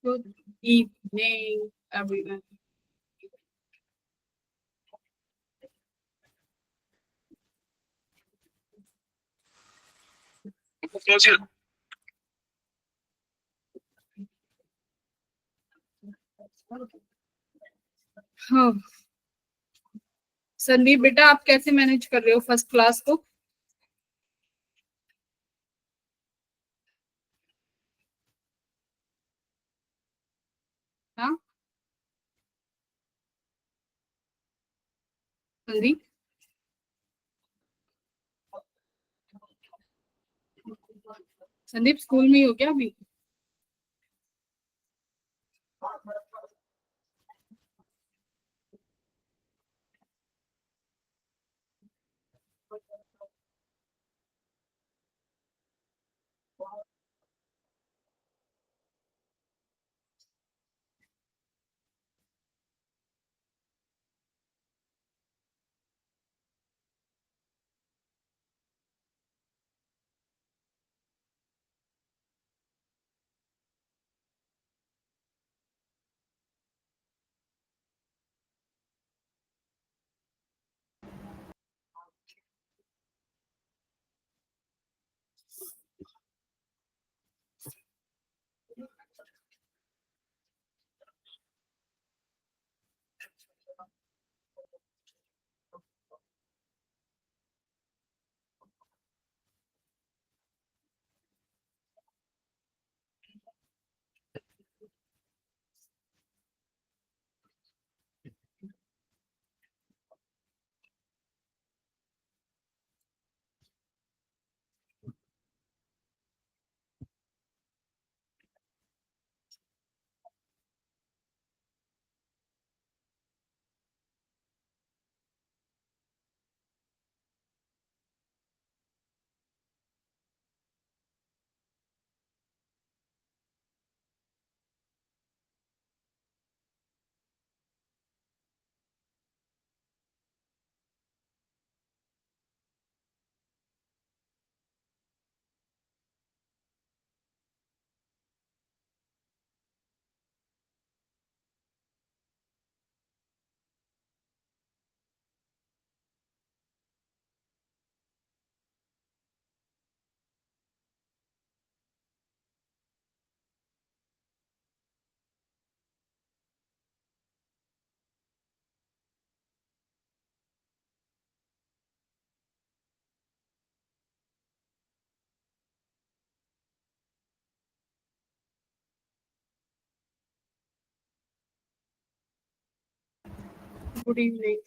Good evening, everyone. हाँ, संदीप बेटा, आप कैसे मैनेज कर रहे हो फर्स्ट क्लास को? हाँ, संदीप। संदीप स्कूल में ही हो क्या अभी? Good evening.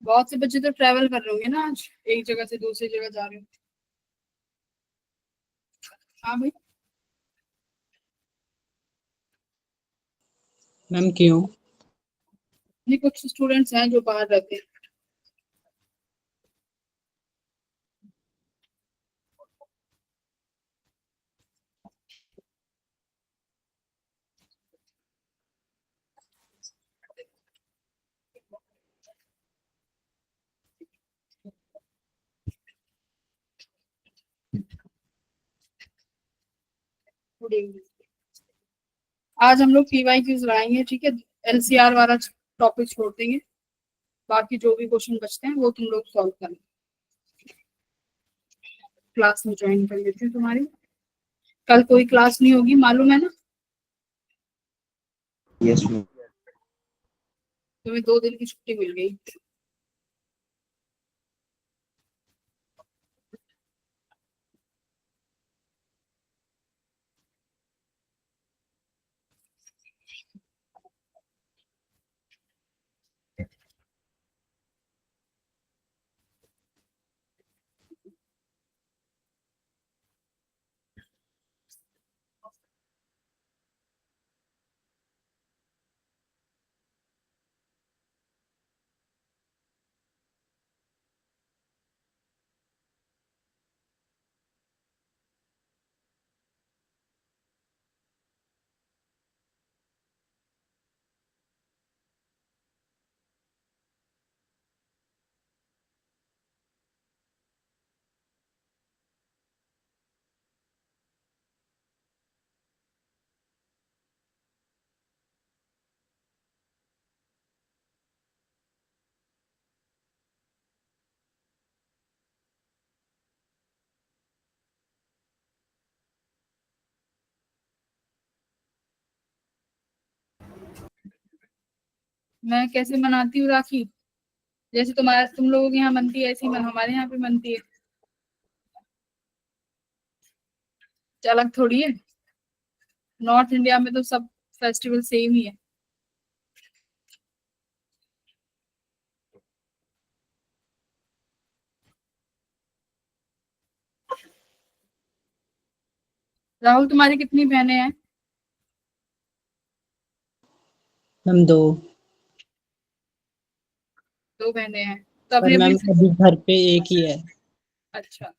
बहुत से बच्चे तो ट्रैवल कर रहे होंगे ना आज, एक जगह से दूसरी जगह जा रहे हो। हाँ भाई। मैम क्यों? नहीं, कुछ स्टूडेंट्स हैं जो बाहर रहते हैं। Good evening. आज हम लोग पीवाईक्यूज लगाएंगे, ठीक है? एलसीआर वाला टॉपिक छोड़ देंगे। बाकी जो भी क्वेश्चन बचते हैं वो तुम लोग सॉल्व करना। क्लास में ज्वाइन कर लेती हूँ तुम्हारी। कल कोई क्लास नहीं होगी, मालूम है ना? Yes ma'am. तुम्हें 2 दिन की छुट्टी मिल गई। मैं कैसे मनाती हूँ राखी? जैसे तुम्हारा तुम लोगों के यहाँ मनती है, ऐसी हमारे यहाँ पे मनती है। अलग थोड़ी है। नॉर्थ इंडिया में तो सब फेस्टिवल सेम ही है। राहुल, तुम्हारी कितनी बहनें हैं? मैम दो। दो बहनें हैं तो पर अपनी अपनी। मैम अभी घर पे एक ही है। अच्छा,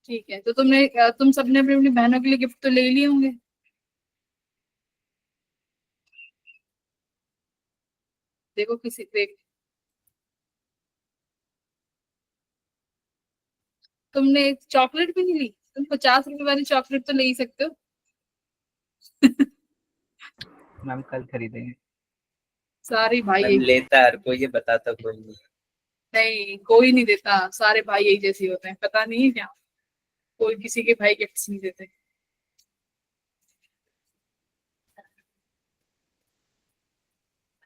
ठीक है। तो तुम सबने अपनी अपनी बहनों के लिए गिफ्ट तो ले लिए होंगे। देखो किसी देख, तुमने एक चॉकलेट भी नहीं ली? तुम 50 रुपए वाली चॉकलेट तो ले ही सकते हो। मैम कल खरीदेंगे। सारे भाई मैम एक। लेता है हर कोई, ये बताता कोई नहीं। नहीं, कोई नहीं देता, सारे भाई एक जैसे होते हैं, पता नहीं है क्या। कोई किसी के भाई गिफ्ट नहीं देते।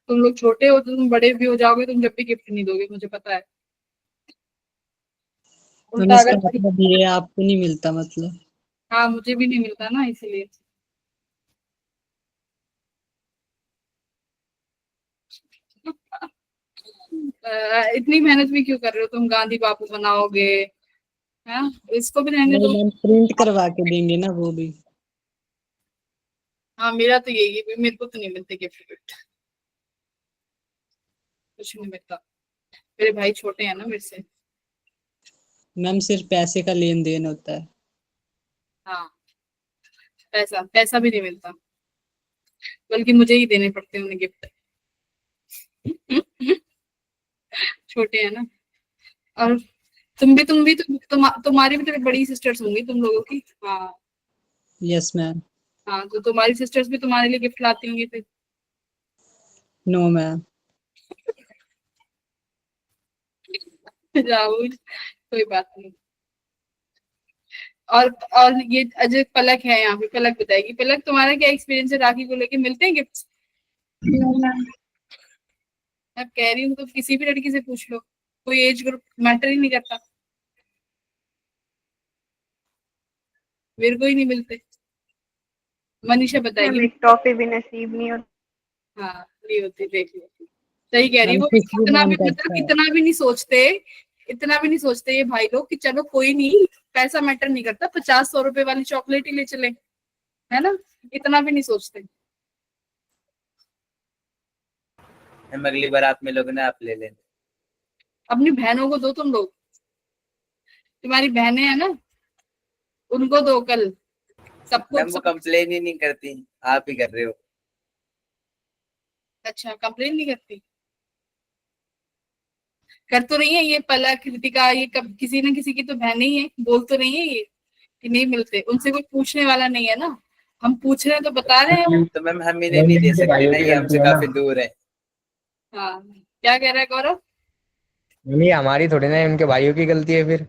तुम लोग छोटे हो तो तुम बड़े भी हो जाओगे, तुम जब भी गिफ्ट नहीं दोगे, मुझे पता है। मैम उल्टा इसका अगर। मतलब ये आपको नहीं मिलता मतलब? हाँ, मुझे भी नहीं मिलता ना, इसलिए। इतनी मेहनत भी क्यों कर रहे हो तुम? गांधी बापू बनाओगे? हाँ, इसको भी रहने नहीं दो। मैम, प्रिंट करवा के देंगे ना वो भी। हाँ, मेरा तो यही है, मेरे को तो नहीं मिलते गिफ्ट विफ्ट, कुछ नहीं मिलता। मेरे भाई छोटे हैं ना मेरे से। मैम सिर्फ पैसे का लेन देन होता है। हाँ, पैसा पैसा भी नहीं मिलता, बल्कि मुझे ही देने पड़ते हैं उन्हें गिफ्ट। छोटे हैं ना। और तुम भी तुम्हारी भी तो बड़ी सिस्टर्स होंगी तुम लोगों की। हाँ। Yes ma'am. हाँ, तो तुम्हारी सिस्टर्स भी तुम्हारे लिए गिफ्ट लाती होंगी फिर। No ma'am. राहुल, कोई बात नहीं। और ये अजय पलक है यहाँ पे, पलक बताएगी। पलक, तुम्हारा क्या एक्सपीरियंस है राखी को लेके? मिलते हैं गिफ्ट? मैं कह रही हूँ तो किसी भी लड़की से पूछ लो, कोई एज ग्रुप मैटर ही नहीं करता। मेरे को ही नहीं मिलते। मनीषा मैम बताएगी। एक टॉफी भी नसीब नहीं होती। हाँ, नहीं होती, देख लो। सही कह रही है मैम वो। कुछ भी इतना मन भी मतलब करता है। इतना भी नहीं सोचते। इतना भी नहीं सोचते ये भाई लोग कि चलो कोई नहीं, पैसा मैटर नहीं करता, 50-100 रुपए वाली चॉकलेट ही ले चले, है ना। इतना भी नहीं सोचते। हम अगली बार आप मिलोगे ना, आप ले लेना। अपनी बहनों को दो तुम लोग। तुम्हारी बहनें हैं ना, उनको दो कल। सबको मैम वो सब। कंप्लेन ही नहीं करती, आप ही कर रहे हो। अच्छा, कंप्लेन नहीं करती? कर तो रही है ये पलक, कृतिका, ये कब किसी न किसी की तो बहन ही है, बोल तो रही है ये कि नहीं मिलते, उनसे कोई पूछने वाला नहीं है ना। हम पूछ रहे हैं तो बता रहे हैं वो। तो मैम हम इन्हें नहीं नहीं नहीं, दे इनके सकते भाइयों ना, की ये गलती हमसे है ना। काफी दूर है। हाँ, क्या कह रहा है गौरव? नहीं, हमारी थोड़ी ना है, उनके भाइयों की गलती है फिर।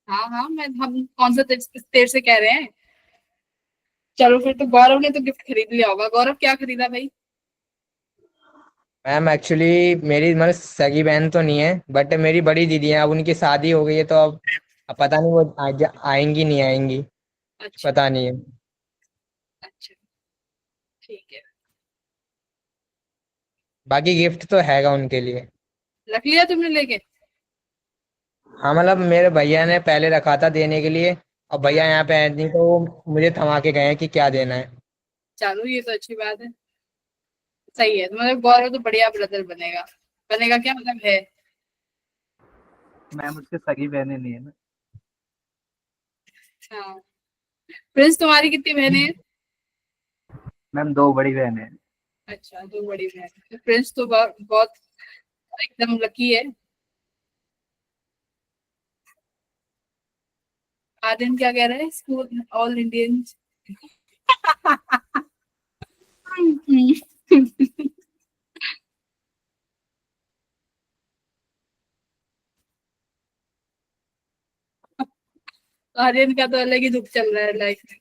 हाँ हाँ, हम कौन सा देर से कह रहे हैं। चलो फिर, तो गौरव ने तो गिफ्ट खरीद लिया होगा। गौरव, क्या खरीदा भाई? मैम एक्चुअली मेरी मतलब सगी बहन तो नहीं है, बट मेरी बड़ी दीदी है, अब उनकी शादी हो गई है, तो अब पता नहीं वो आएंगी नहीं आएंगी, अच्छा। पता नहीं है। अच्छा, ठीक है। बाकी गिफ्ट तो हैगा उनके लिए। रख लिया तुमने लेके? हाँ मतलब मेरे भैया ने पहले रखा था देने के लिए, और हाँ, भैया यहाँ पे है नहीं, तो वो मुझे थमा के गए हैं कि क्या देना है। चलो ये तो अच्छी बात है। सही है, मतलब गौरव तो बढ़िया ब्रदर बनेगा। बनेगा क्या मतलब है। मैम उसके सगी बहनें नहीं है ना। हाँ। प्रिंस, तुम्हारी कितनी बहनें हैं? मैम दो बड़ी बहनें हैं। अच्छा, दो बड़ी बहन है। प्रिंस तो बहुत बहुत एकदम लकी है। आर्यन क्या कह रहा है? School all Indian. आर्यन का तो अलग ही दुख चल रहा है लाइफ में।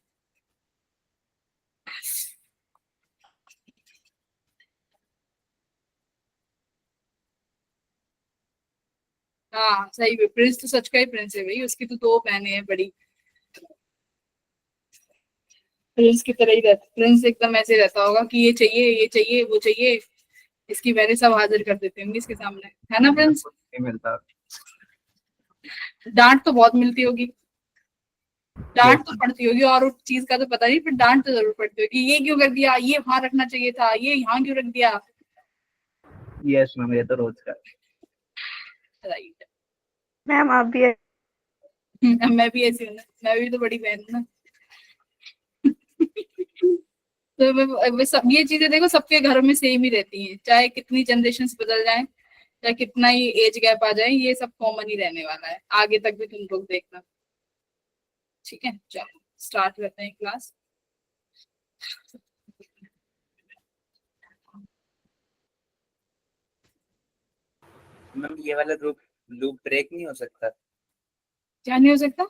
हाँ सही है, प्रिंस तो सच का ही प्रिंस है भाई, उसकी तो दो बहनें हैं बड़ी, प्रिंस की तरह ही रहता, प्रिंस एकदम ऐसे रहता होगा कि ये चाहिए ये चाहिए वो चाहिए, इसकी बहनें सब हाजिर कर देते होंगे इसके सामने, है ना प्रिंस? नहीं मिलता। डांट तो बहुत मिलती होगी, डांट तो पड़ती होगी, और उस चीज का तो पता नहीं, पर डांट तो जरूर पड़ती होगी, ये क्यों कर दिया, ये वहां रखना चाहिए था, ये यहाँ क्यों रख दिया। यस मैम, ये तो रोज का। राइट। मैम आप भी मैं भी ऐसी हूँ ना, मैं भी तो बड़ी बहन हूँ ना। तो सब ये चीजें देखो सबके घरों में सेम ही रहती हैं, चाहे कितनी जनरेशन बदल जाए, चाहे कितना ही एज गैप आ जाए, ये सब कॉमन ही रहने वाला है, आगे तक भी तुम लोग देखना। ठीक है, चलो स्टार्ट करते हैं क्लास। मैम ये वाला लूप लूप ब्रेक नहीं हो सकता? क्या नहीं हो सकता?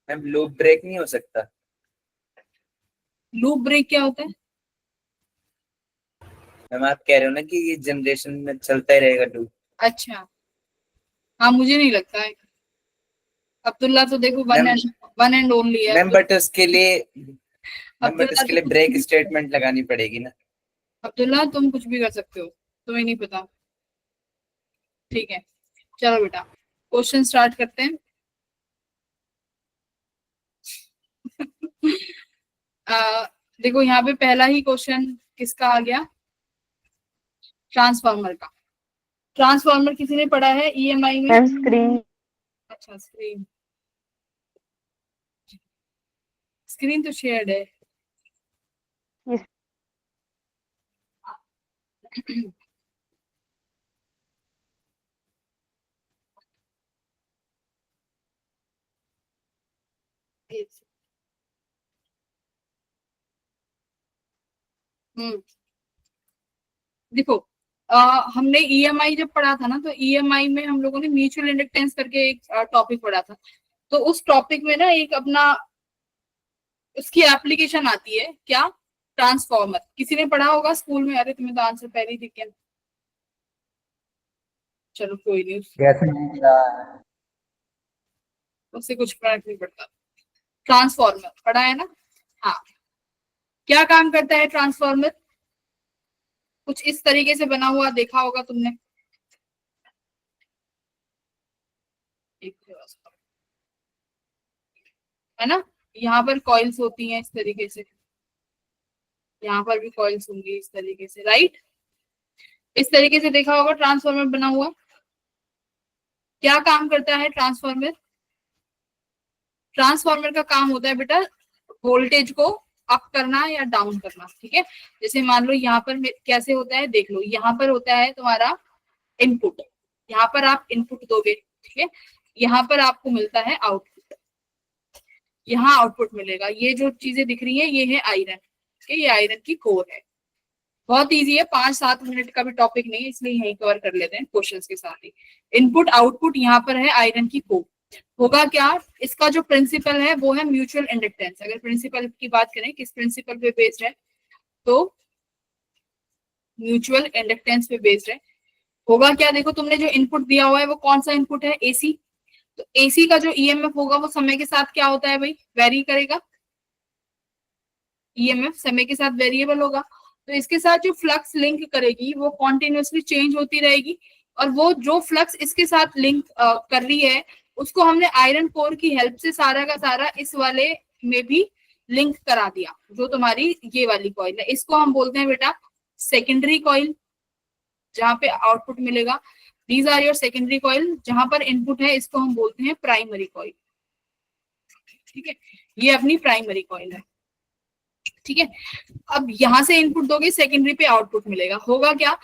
मैम लूप ब्रेक नहीं हो सकता? लूप ब्रेक क्या होता है? मैम आप कह रहे हो ना कि ये जनरेशन में चलता ही रहेगा लूप। अच्छा, हाँ मुझे नहीं लगता है, अब्दुल्ला तो देखो मैम वन एंड ओनली है। मैम बट उसके लिए मैम बट अब्दुल्ला उसके लिए तो ब्रेक स्टेटमेंट लगानी पड़ेगी ना। अब्दुल्ला तुम कुछ भी कर सकते हो, तुम्हें नहीं पता। ठीक है, चलो बेटा क्वेश्चन स्टार्ट करते हैं। देखो यहाँ पे पहला ही क्वेश्चन किसका आ गया, ट्रांसफार्मर का। ट्रांसफार्मर किसी ने पढ़ा है ईएमआई में? मैम स्क्रीन अच्छा स्क्रीन, स्क्रीन तो शेयर्ड है। Yes. देखो हमने ईएमआई जब पढ़ा था ना, तो ईएमआई में हम लोगों ने म्यूचुअल इंडक्टेंस करके एक टॉपिक पढ़ा था, तो उस टॉपिक में ना एक अपना उसकी एप्लीकेशन आती है क्या, ट्रांसफॉर्मर। किसी ने पढ़ा होगा स्कूल में? अरे तुम्हें तो आंसर पहले ही दिख गया, चलो कोई नहीं, कैसे नहीं रहा? उससे कुछ फर्क नहीं पड़ता। ट्रांसफॉर्मर पढ़ा है ना? हाँ, क्या काम करता है ट्रांसफॉर्मर? कुछ इस तरीके से बना हुआ देखा होगा तुमने, है ना? यहाँ पर कॉइल्स होती हैं इस तरीके से, यहाँ पर भी कॉइल्स होंगी इस तरीके से, राइट? इस तरीके से देखा होगा ट्रांसफॉर्मर बना हुआ। क्या काम करता है ट्रांसफॉर्मर? ट्रांसफॉर्मर का काम होता है बेटा वोल्टेज को अप करना या डाउन करना, ठीक है? जैसे मान लो यहाँ पर कैसे होता है, देख लो, यहाँ पर होता है तुम्हारा इनपुट, यहाँ पर आप इनपुट दोगे, ठीक है? यहाँ पर आपको मिलता है आउटपुट, यहाँ आउटपुट मिलेगा। ये जो चीजें दिख रही है ये है आयरन, ठीक है? ये आयरन की कोर है। बहुत इजी है, 5-7 मिनट का भी टॉपिक नहीं है, इसलिए यही कवर कर लेते हैं क्वेश्चंस के साथ ही। इनपुट आउटपुट यहाँ पर है आयरन की कोर। होगा क्या, इसका जो प्रिंसिपल है वो है म्यूचुअल इंडक्टेंस। अगर प्रिंसिपल की बात करें किस प्रिंसिपल पे बेस्ड है, तो म्यूचुअल इंडक्टेंस पे बेस्ड है। होगा क्या, देखो तुमने जो इनपुट दिया हुआ है वो कौन सा इनपुट है, एसी। तो एसी का जो ईएमएफ होगा वो समय के साथ क्या होता है भाई, वेरी करेगा। ईएमएफ समय के साथ वेरिएबल होगा, तो इसके साथ जो फ्लक्स लिंक करेगी वो कॉन्टिन्यूसली चेंज होती रहेगी, और वो जो फ्लक्स इसके साथ लिंक कर रही है उसको हमने आयरन कोर की हेल्प से सारा का सारा इस वाले में भी लिंक करा दिया। जो तुम्हारी ये वाली कॉइल है इसको हम बोलते हैं बेटा सेकेंडरी कॉइल, जहां पे आउटपुट मिलेगा। These are your secondary coil. जहां पर इनपुट है इसको हम बोलते हैं प्राइमरी कॉइल, ठीक है? ये अपनी प्राइमरी कॉइल है, ठीक है? अब यहां से इनपुट दोगे, सेकेंडरी पे आउटपुट मिलेगा। होगा क्या,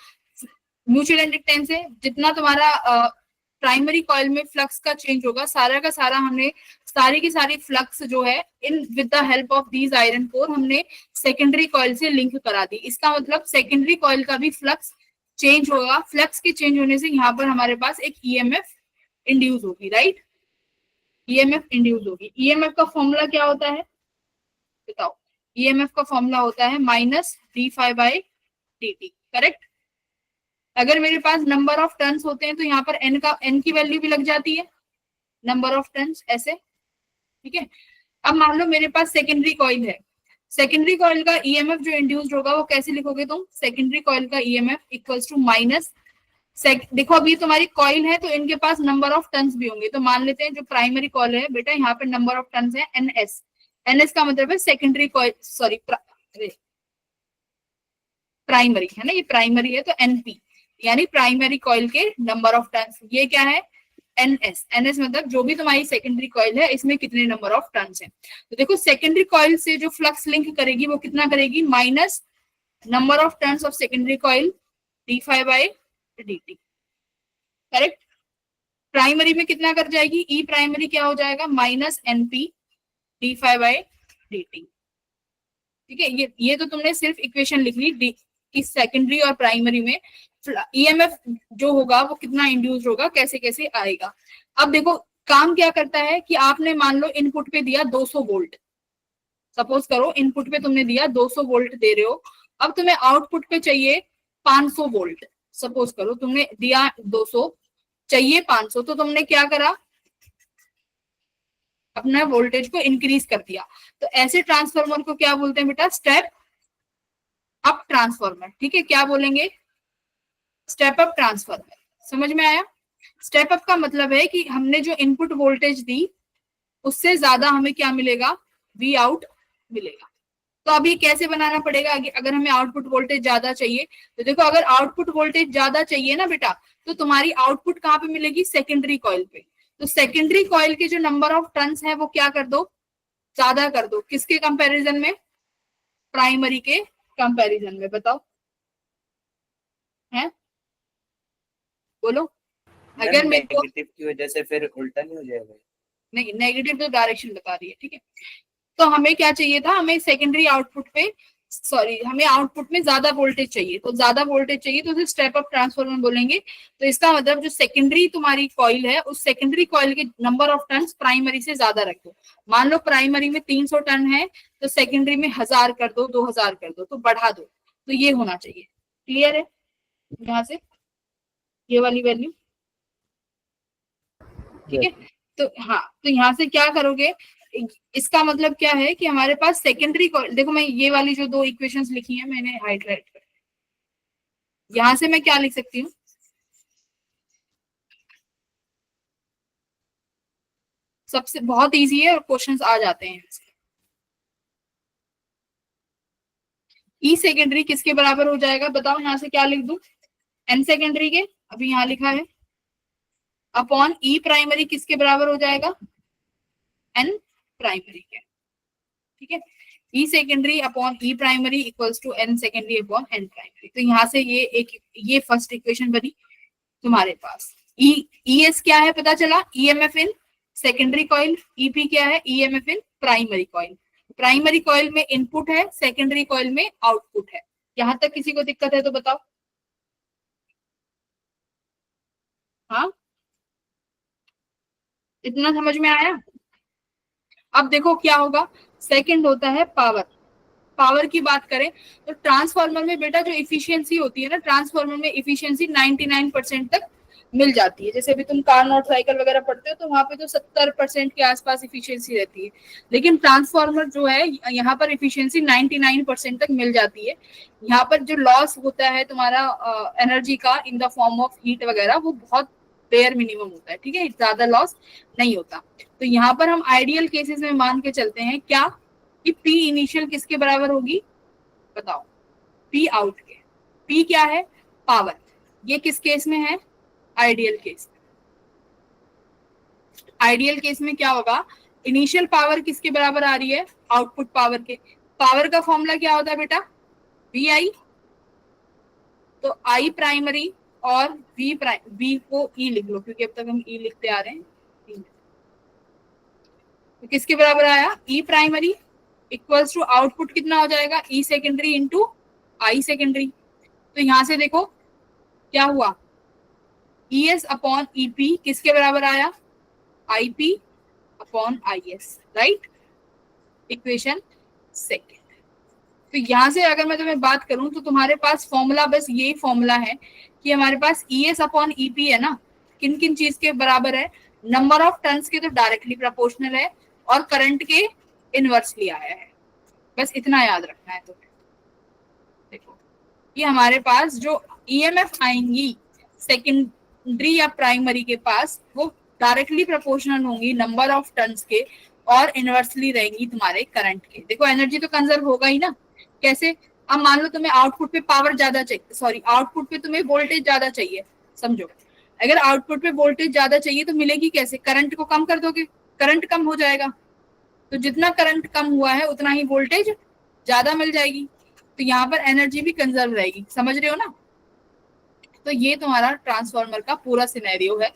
म्यूचुअल इंडक्टेंस है, जितना तुम्हारा प्राइमरी कॉइल में फ्लक्स का चेंज होगा सारा का सारा हमने सारी की सारी फ्लक्स जो है in with the help of these iron core हमने सेकेंडरी कॉइल से लिंक करा दी। इसका मतलब सेकेंडरी कॉइल का भी फ्लक्स चेंज होगा। फ्लक्स के चेंज होने से यहाँ पर हमारे पास एक ईएमएफ इंड्यूस होगी, राइट? ईएमएफ इंड्यूस होगी। ईएमएफ का फॉर्मूला क्या होता है बताओ? ईएमएफ का फॉर्मूला होता है -d∅ by dt, करेक्ट? अगर मेरे पास नंबर ऑफ टर्न्स होते हैं तो यहाँ पर n की वैल्यू भी लग जाती है, नंबर ऑफ टर्न्स ऐसे, ठीक है। अब मान लो मेरे पास सेकेंडरी कॉइल है, सेकेंडरी कॉइल का ईएमएफ जो इंड्यूस्ड होगा वो कैसे लिखोगे तुम, सेकेंडरी कॉइल का ईएमएफ इक्वल्स टू माइनस, देखो अभी तुम्हारी कॉइल है तो इनके पास नंबर ऑफ टर्न्स भी होंगे, तो मान लेते हैं जो प्राइमरी कॉइल है बेटा यहाँ पे नंबर ऑफ टर्न्स है एनएस, एनएस का मतलब है सेकेंडरी कॉइल, सॉरी प्राइमरी है ना, ये प्राइमरी है तो एनपी यानी प्राइमरी कॉइल के नंबर ऑफ टर्न्स, ये क्या है एनएस, एनएस मतलब जो भी तुम्हारी सेकेंडरी कॉइल है इसमें कितने नंबर ऑफ टर्न्स हैं। तो देखो सेकेंडरी कॉइल से जो फ्लक्स लिंक करेगी वो कितना करेगी, minus number of turns of secondary coil d5 by dt, correct. Primary में कितना कर जाएगी, ई प्राइमरी क्या हो जाएगा minus NP d5 by dt, ठीक है। ये तो तुमने सिर्फ इक्वेशन लिख ली कि सेकेंडरी और प्राइमरी में ईएमएफ जो होगा वो कितना इंड्यूस होगा, कैसे कैसे आएगा। अब देखो काम क्या करता है कि आपने मान लो इनपुट पे दिया 200 वोल्ट, सपोज करो इनपुट पे तुमने दिया 200 वोल्ट दे रहे हो, अब तुम्हें आउटपुट पे चाहिए 500 वोल्ट, सपोज करो तुमने दिया 200 चाहिए 500, तो तुमने क्या करा, अपना वोल्टेज को इंक्रीज कर दिया। तो ऐसे ट्रांसफार्मर को क्या बोलते हैं बेटा, स्टेप अप ट्रांसफार्मर, ठीक है। क्या बोलेंगे, स्टेप अप ट्रांसफार्मर, समझ में आया। स्टेप अप का मतलब है कि हमने जो इनपुट वोल्टेज दी उससे ज्यादा हमें क्या मिलेगा, वी आउट मिलेगा। तो अब ये कैसे बनाना पड़ेगा, अगर हमें आउटपुट वोल्टेज ज्यादा चाहिए तो देखो अगर आउटपुट वोल्टेज ज्यादा चाहिए ना बेटा तो तुम्हारी आउटपुट कहाँ पे मिलेगी, सेकेंडरी कॉइल पे। तो सेकेंडरी कॉइल के जो नंबर ऑफ टर्न्स है वो क्या कर दो, ज्यादा कर दो, किसके कंपैरिजन में, प्राइमरी के कंपैरिजन में, बताओ है, बोलो। अगर मेरे को नेगेटिव की वजह से फिर उल्टा नहीं हो जाएगा, नहीं नेगेटिव तो डायरेक्शन बता रही है, ठीक है। तो हमें क्या चाहिए था, हमें सेकेंडरी आउटपुट पे, सॉरी हमें आउटपुट में ज्यादा वोल्टेज चाहिए, तो ज्यादा वोल्टेज चाहिए तो उसे स्टेप अप ट्रांसफार्मर बोलेंगे। तो इसका मतलब जो सेकेंडरी तुम्हारी कॉइल है उस सेकेंडरी कॉइल के नंबर ऑफ टर्न्स प्राइमरी से ज्यादा रखो। मान लो प्राइमरी में 300 टर्न है तो सेकेंडरी में 1000 कर दो, 2000 कर दो, तो बढ़ा दो, तो ये होना चाहिए। क्लियर है यहाँ से ये वाली वैल्यू, ठीक है। तो हाँ, तो यहाँ से क्या करोगे, इसका मतलब क्या है कि हमारे पास सेकेंडरी कॉइल, देखो मैं ये वाली जो दो इक्वेशंस लिखी हैं मैंने हाईलाइट कर, यहां से मैं क्या लिख सकती हूँ, सबसे बहुत इजी है और क्वेश्चंस आ जाते हैं। ई सेकेंडरी किसके बराबर हो जाएगा बताओ, यहाँ से क्या लिख दूं, एन सेकेंडरी के, अभी यहाँ लिखा है, अपॉन ई प्राइमरी किसके बराबर हो जाएगा, एन प्राइमरी के, ठीक है। E secondary upon E primary equals to N secondary upon N primary. तो यहाँ से ये फर्स्ट इक्वेशन बनी तुम्हारे पास। ई एस क्या है पता चला, EMF in secondary coil, EP क्या है, EMF in primary coil. Primary coil में इनपुट है, सेकेंडरी कॉइल में आउटपुट है। यहां तक किसी को दिक्कत है तो बताओ, हाँ इतना समझ में आया। अब देखो क्या होगा, सेकंड होता है पावर। पावर की बात करें तो ट्रांसफार्मर में बेटा जो इफिशियंसी होती है ना, ट्रांसफार्मर में इफिशियंसी 99% तक मिल जाती है। जैसे अभी तुम कार नॉट साइकिल वगैरह पढ़ते हो तो वहां पे तो 70% के आसपास इफिशियंसी रहती है, लेकिन ट्रांसफार्मर जो है यहाँ पर इफिशियंसी 99% तक मिल जाती है। यहाँ पर जो लॉस होता है तुम्हारा एनर्जी का in the form of heat वगैरह वो बहुत बेयर मिनिमम होता है, ठीक है, ज्यादा लॉस नहीं होता। तो यहाँ पर हम आइडियल केसेस में मान के चलते हैं क्या कि P इनिशियल किसके बराबर होगी बताओ, P आउट के। P क्या है, पावर। ये किस केस में है, आइडियल केस में। आइडियल केस में क्या होगा, इनिशियल पावर किसके बराबर आ रही है, आउटपुट पावर के। पावर का फॉर्मूला क्या होता है बेटा, VI, तो I प्राइमरी और V को E लिख लो क्योंकि अब तक हम E लिखते आ रहे हैं। तो किसके बराबर आया, E primary equals to output कितना हो जाएगा, E secondary into I secondary. तो यहां से देखो क्या हुआ, ES अपॉन EP किसके बराबर आया, IP upon IS, right, equation second. तो यहां से अगर मैं तुम्हें बात करूं तो तुम्हारे पास फॉर्मूला बस यही फॉर्मूला है कि हमारे पास ES अपॉन EP है ना, किन किन चीज के बराबर है, नंबर ऑफ टर्न्स के तो डायरेक्टली प्रोपोर्शनल है और करंट के इनवर्सली आया है। बस इतना याद रखना है तुम्हें। देखो कि हमारे पास जो EMF आएंगी सेकेंडरी या प्राइमरी के पास, वो डायरेक्टली प्रोपोर्शनल होंगी नंबर ऑफ टर्न्स के और इनवर्सली रहेंगी तुम्हारे करंट के। देखो एनर्जी तो कंजर्व होगा ही ना। कैसे? अब मान लो तुम्हें आउटपुट पे पावर ज्यादा चाहिए, सॉरी आउटपुट पे तुम्हें वोल्टेज ज्यादा चाहिए। समझो, अगर आउटपुट पे वोल्टेज ज्यादा चाहिए तो मिलेगी कैसे? करंट को कम कर दोगे, करंट कम हो जाएगा, तो जितना करंट कम हुआ है उतना ही वोल्टेज ज्यादा मिल जाएगी, तो यहाँ पर एनर्जी भी कंजर्व रहेगी। समझ रहे हो ना? तो ये तुम्हारा ट्रांसफार्मर का पूरा सिनेरियो है।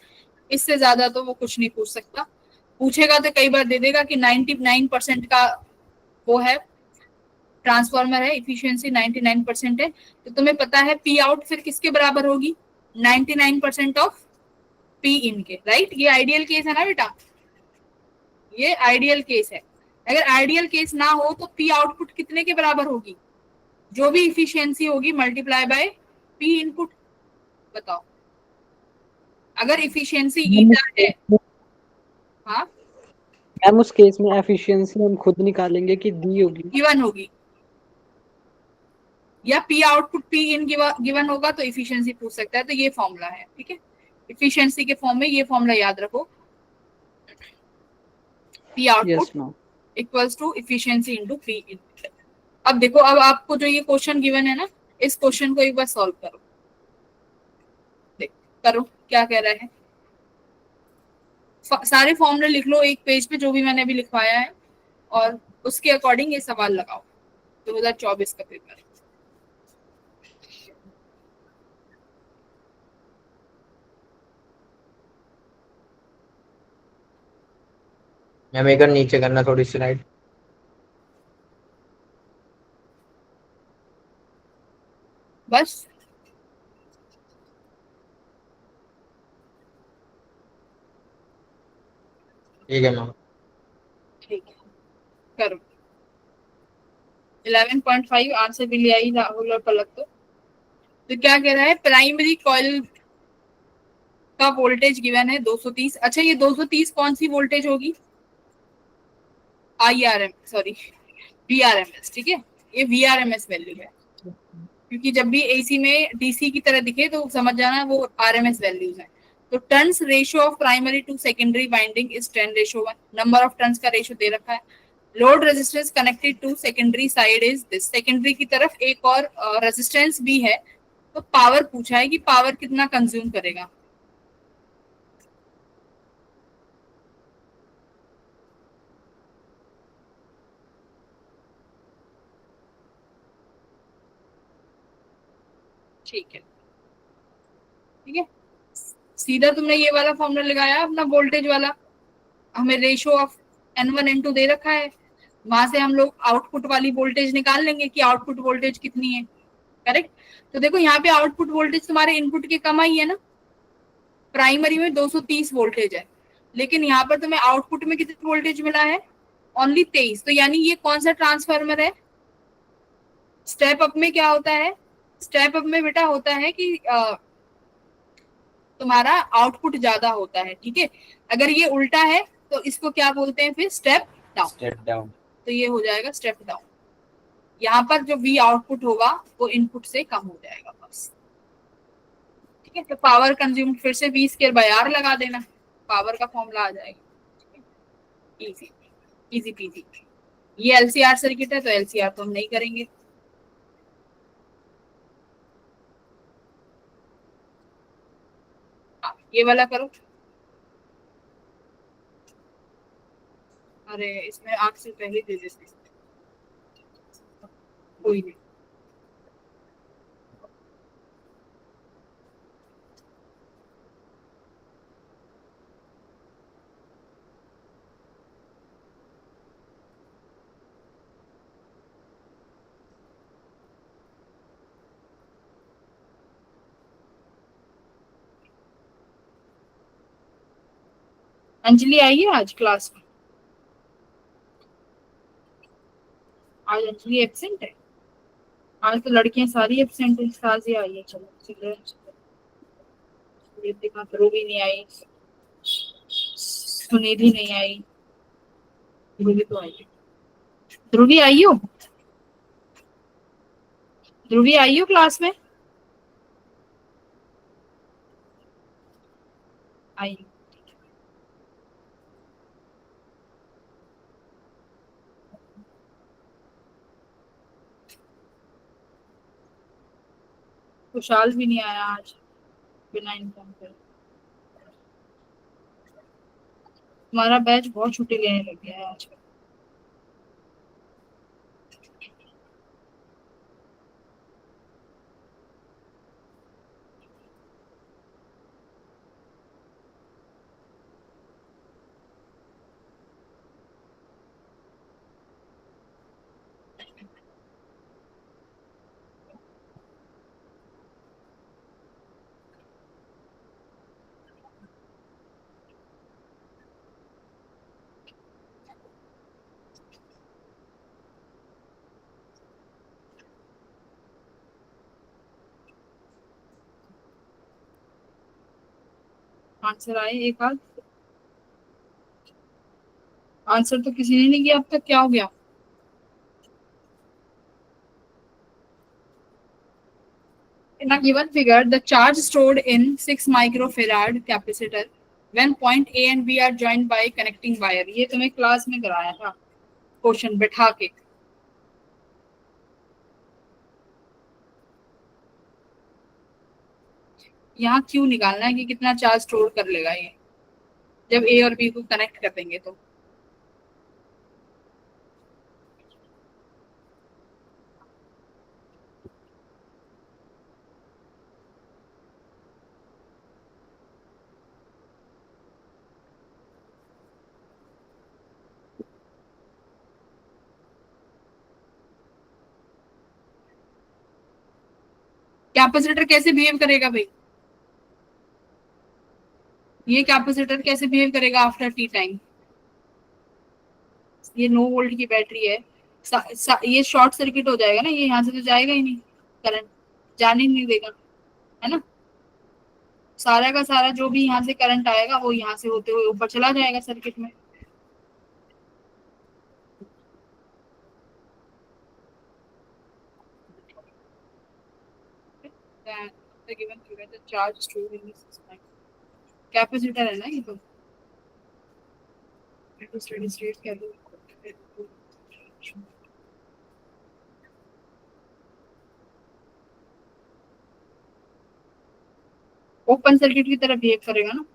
इससे ज्यादा तो वो कुछ नहीं पूछ सकता। पूछेगा तो कई बार दे देगा कि 99% का वो है ट्रांसफार्मर है, इफिशियंसी 99% है, तो तुम्हें पता है पी आउट फिर किसके बराबर होगी? 99% ऑफ पी इन के, राइट? ये आइडियल केस है ना बेटा, ये आइडियल केस है। अगर आइडियल केस ना हो तो पी आउटपुट कितने के बराबर होगी? जो भी इफिशियंसी होगी मल्टीप्लाई बाय पी इनपुट। बताओ, अगर इफिशियंसी ईटा है, हाँ मैम उस केस में एफिशिएंसी हम खुद निकालेंगे कि दी होगी? गिवन होगी, या P output P in given होगा तो इफिशियंसी पूछ सकता है। तो ये फॉर्मूला है, ठीक है? इफिशियंसी के फॉर्म में ये फॉर्मूला याद रखो, P output yes ma'am. Equals to efficiency into P in. अब देखो, अब आपको जो ये क्वेश्चन गिवन है ना, इस क्वेश्चन को एक बार सॉल्व करो। करो क्या कह रहा है, सारे फॉर्मूले लिख लो एक पेज पे जो भी मैंने अभी लिखवाया है, और उसके अकॉर्डिंग ये सवाल लगाओ। 2024 का पेपर। मैम एक बार नीचे करना थोड़ी स्लाइड। बस ठीक है मैम। ठीक है, करो। 11.5 आर से भी ले आई राहुल और पलक। तो क्या कह रहा है, प्राइमरी कॉइल का वोल्टेज गिवन है 230। अच्छा, ये 230 कौन सी वोल्टेज होगी? IRM, सॉरी VRMS, ठीक है? ये VRMS वैल्यू है, क्योंकि जब भी AC में DC की तरह दिखे तो समझ जाना वो RMS वैल्यूज है। तो turns ratio of primary to secondary winding is 10:1। Number of turns का रेशियो दे रखा है। Load resistance connected to secondary side is this. Secondary की तरफ एक और रेजिस्टेंस भी है। तो पावर पूछा है कि पावर कितना कंज्यूम करेगा। ठीक है, ठीक है, सीधा तुमने ये वाला फॉर्मूला लगाया अपना वोल्टेज वाला। हमें रेशियो ऑफ N1 N2 दे रखा है, वहां से हम लोग आउटपुट वाली वोल्टेज निकाल लेंगे कि आउटपुट वोल्टेज कितनी है। करेक्ट? तो देखो यहाँ पे आउटपुट वोल्टेज तुम्हारे इनपुट के कम आई है ना। प्राइमरी में 230 वोल्टेज है, लेकिन यहाँ पर तुम्हें आउटपुट में कितनी वोल्टेज मिला है? ओनली 23। तो यानी ये कौन सा ट्रांसफार्मर है? स्टेप अप में क्या होता है? स्टेप अप में बेटा होता है कि तुम्हारा आउटपुट ज्यादा होता है, ठीक है? अगर ये उल्टा है तो इसको क्या बोलते हैं फिर? Step down. Step down. तो ये हो जाएगा स्टेप डाउन। यहाँ पर जो V आउटपुट होगा वो इनपुट से कम हो जाएगा बस, ठीक है? तो पावर कंज्यूम फिर से V²/R लगा देना, पावर का फॉर्मूला आ जाएगा। Easy easy PG. ये LCR सर्किट है तो LCR तो हम नहीं करेंगे। ये वाला करो। अरे इसमें 8 से पहले दे देते, कोई नहीं। अंजलि आई है आज क्लास में? आज अंजलि एब्सेंट है? आज तो लड़कियां सारी एब्सेंट है, साजी आई है। चलो रितिका, ध्रुवी नहीं आई, सुनिधि नहीं आई, ध्रुवी तो आई। ध्रुवी आई हो? ध्रुवी आई हो क्लास में? आई। खुशहाल भी नहीं आया आज बिना इन्फॉर्म करे। हमारा बैच बहुत छुट्टी लेने लग गया है आजकल। आंसर आए एक आध? आंसर तो किसी ने नहीं किया अब तक, क्या हो गया? In a given figure, the charge stored in 6 microfarad capacitor when point A and B are joined by connecting wire. ये तुम्हें क्लास में कराया था क्वेश्चन बैठा के। यहाँ क्यों निकालना है कि कितना चार्ज स्टोर कर लेगा ये जब ए और बी को कनेक्ट कर देंगे तो। कैपेसिटर कैसे बिहेव करेगा भाई? ये कैपेसिटर कैसे बिहेव करेगा आफ्टर टी टाइम? ये 9 वोल्ट की बैटरी है, ये शॉर्ट सर्किट हो जाएगा ना, ये यहाँ से तो जाएगा ही नहीं, करंट जाने ही नहीं देगा, है ना। सारा का सारा जो भी यहाँ से करंट आएगा वो यहाँ से होते हुए ऊपर चला जाएगा सर्किट में। कैपेसिटर है ना ये तो। Steady state capacitor open circuit की तरह बिहेव करेगा ना।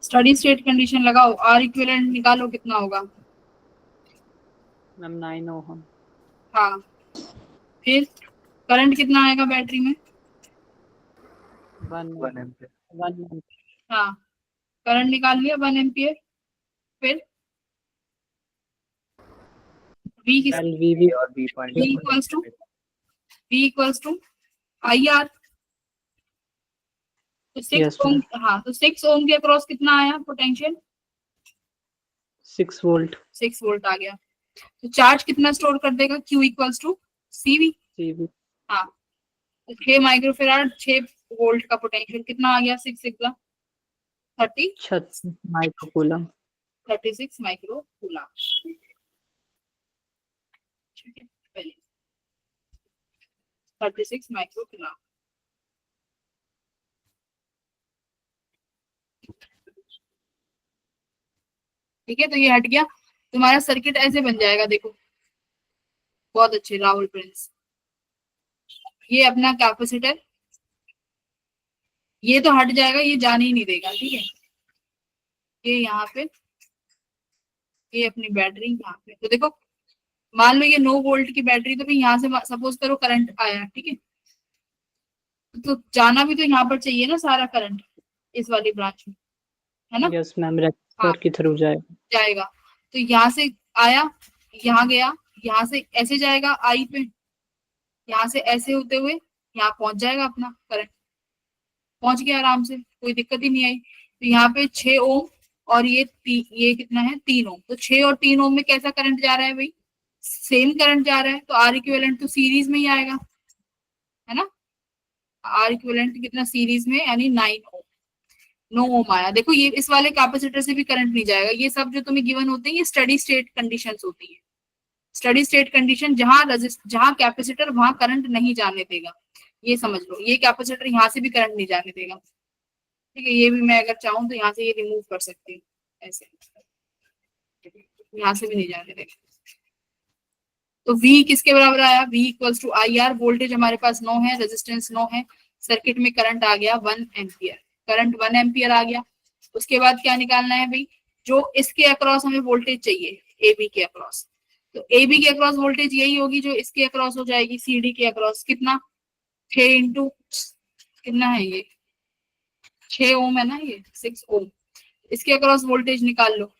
स्टडी स्टेट कंडीशन लगाओ, आर इक्विवेलेंट निकालो कितना होगा। Ma'am 9 ohm. हाँ, फिर करंट कितना आएगा बैटरी में? 1 एम्पियर। हाँ, करंट निकाल लिया 1 एम्पियर। फिर V और B point equals to I R. तो 6 Yes, ओम, हाँ तो 6 ओम के अक्रॉस कितना आया पोटेंशियल? 6 वोल्ट। 6 वोल्ट आ गया। तो चार्ज कितना स्टोर कर देगा? Q equals to CV। CV. हाँ, तो 6 माइक्रोफेराड 6 वोल्ट का पोटेंशियल कितना आ गया? 6 सिग्मा 30 36 माइक्रोकूलम। 36 micro coulomb. ठीक है, पहले 36 माइक्रो कूलम। ठीक है, तो ये हट गया, तुम्हारा सर्किट ऐसे बन जाएगा, देखो बहुत अच्छे राहुल प्रिंस। ये अपना कैपेसिटर, ये तो हट जाएगा, ये जाने ही नहीं देगा, ठीक है। ये यहाँ पे, ये अपनी बैटरी यहाँ पे, तो देखो मान लो ये 9 वोल्ट की बैटरी, तो फिर यहाँ से सपोज करो करंट आया, ठीक है, तो जाना भी तो यहाँ पर चाहिए ना सारा करंट, इस वाली ब्रांच में, है ना। यस मैम, हाँ, रेक्टिफायर के थ्रू जाएगा। जाएगा, तो यहाँ से आया, यहाँ गया, यहाँ से ऐसे जाएगा आई पे, यहाँ से ऐसे होते हुए यहाँ पहुंच जाएगा अपना करंट, पहुंच गया आराम से, कोई दिक्कत ही नहीं आई। तो यहाँ पे 6 ओम और ये कितना है 3 ओम, तो 6 और 3 ओम में कैसा करंट जा रहा है भाई, सेम करंट जा रहा है, तो आर इक्विवेलेंट तो सीरीज में ही आएगा, है ना। आर इक्विवेलेंट कितना सीरीज में, यानी 9 ओम आया। देखो ये इस वाले कैपेसिटर से भी करंट नहीं जाएगा, ये सब जो तुम्हें गिवन होते हैं ये स्टडी स्टेट कंडीशंस होती है। स्टडी स्टेट कंडीशन जहां कैपेसिटर वहां करंट नहीं जाने देगा, ये समझ लो। ये कैपेसिटर यहाँ से भी करंट नहीं जाने देगा, ठीक है। ये भी मैं अगर चाहूँ तो यहाँ से ये रिमूव कर सकती हूँ, ऐसे यहाँ से भी नहीं जाने देगा। तो V किसके बराबर आया, V equals to I R. Voltage हमारे पास 9 है, रेजिस्टेंस 9 है, सर्किट में करंट आ गया 1 एम्पियर, करंट 1 एम्पियर आ गया। उसके बाद क्या निकालना है भाई, जो इसके अक्रॉस हमें वोल्टेज चाहिए, AB के अक्रॉस, तो AB के अक्रॉस वोल्टेज यही होगी जो इसके अक्रॉस हो जाएगी, CD के अक्रॉस, कितना 6 इंटू कितना है ये 6 ओम है ना, ये 6 ओम। इसके अक्रॉस वोल्टेज निकाल लो,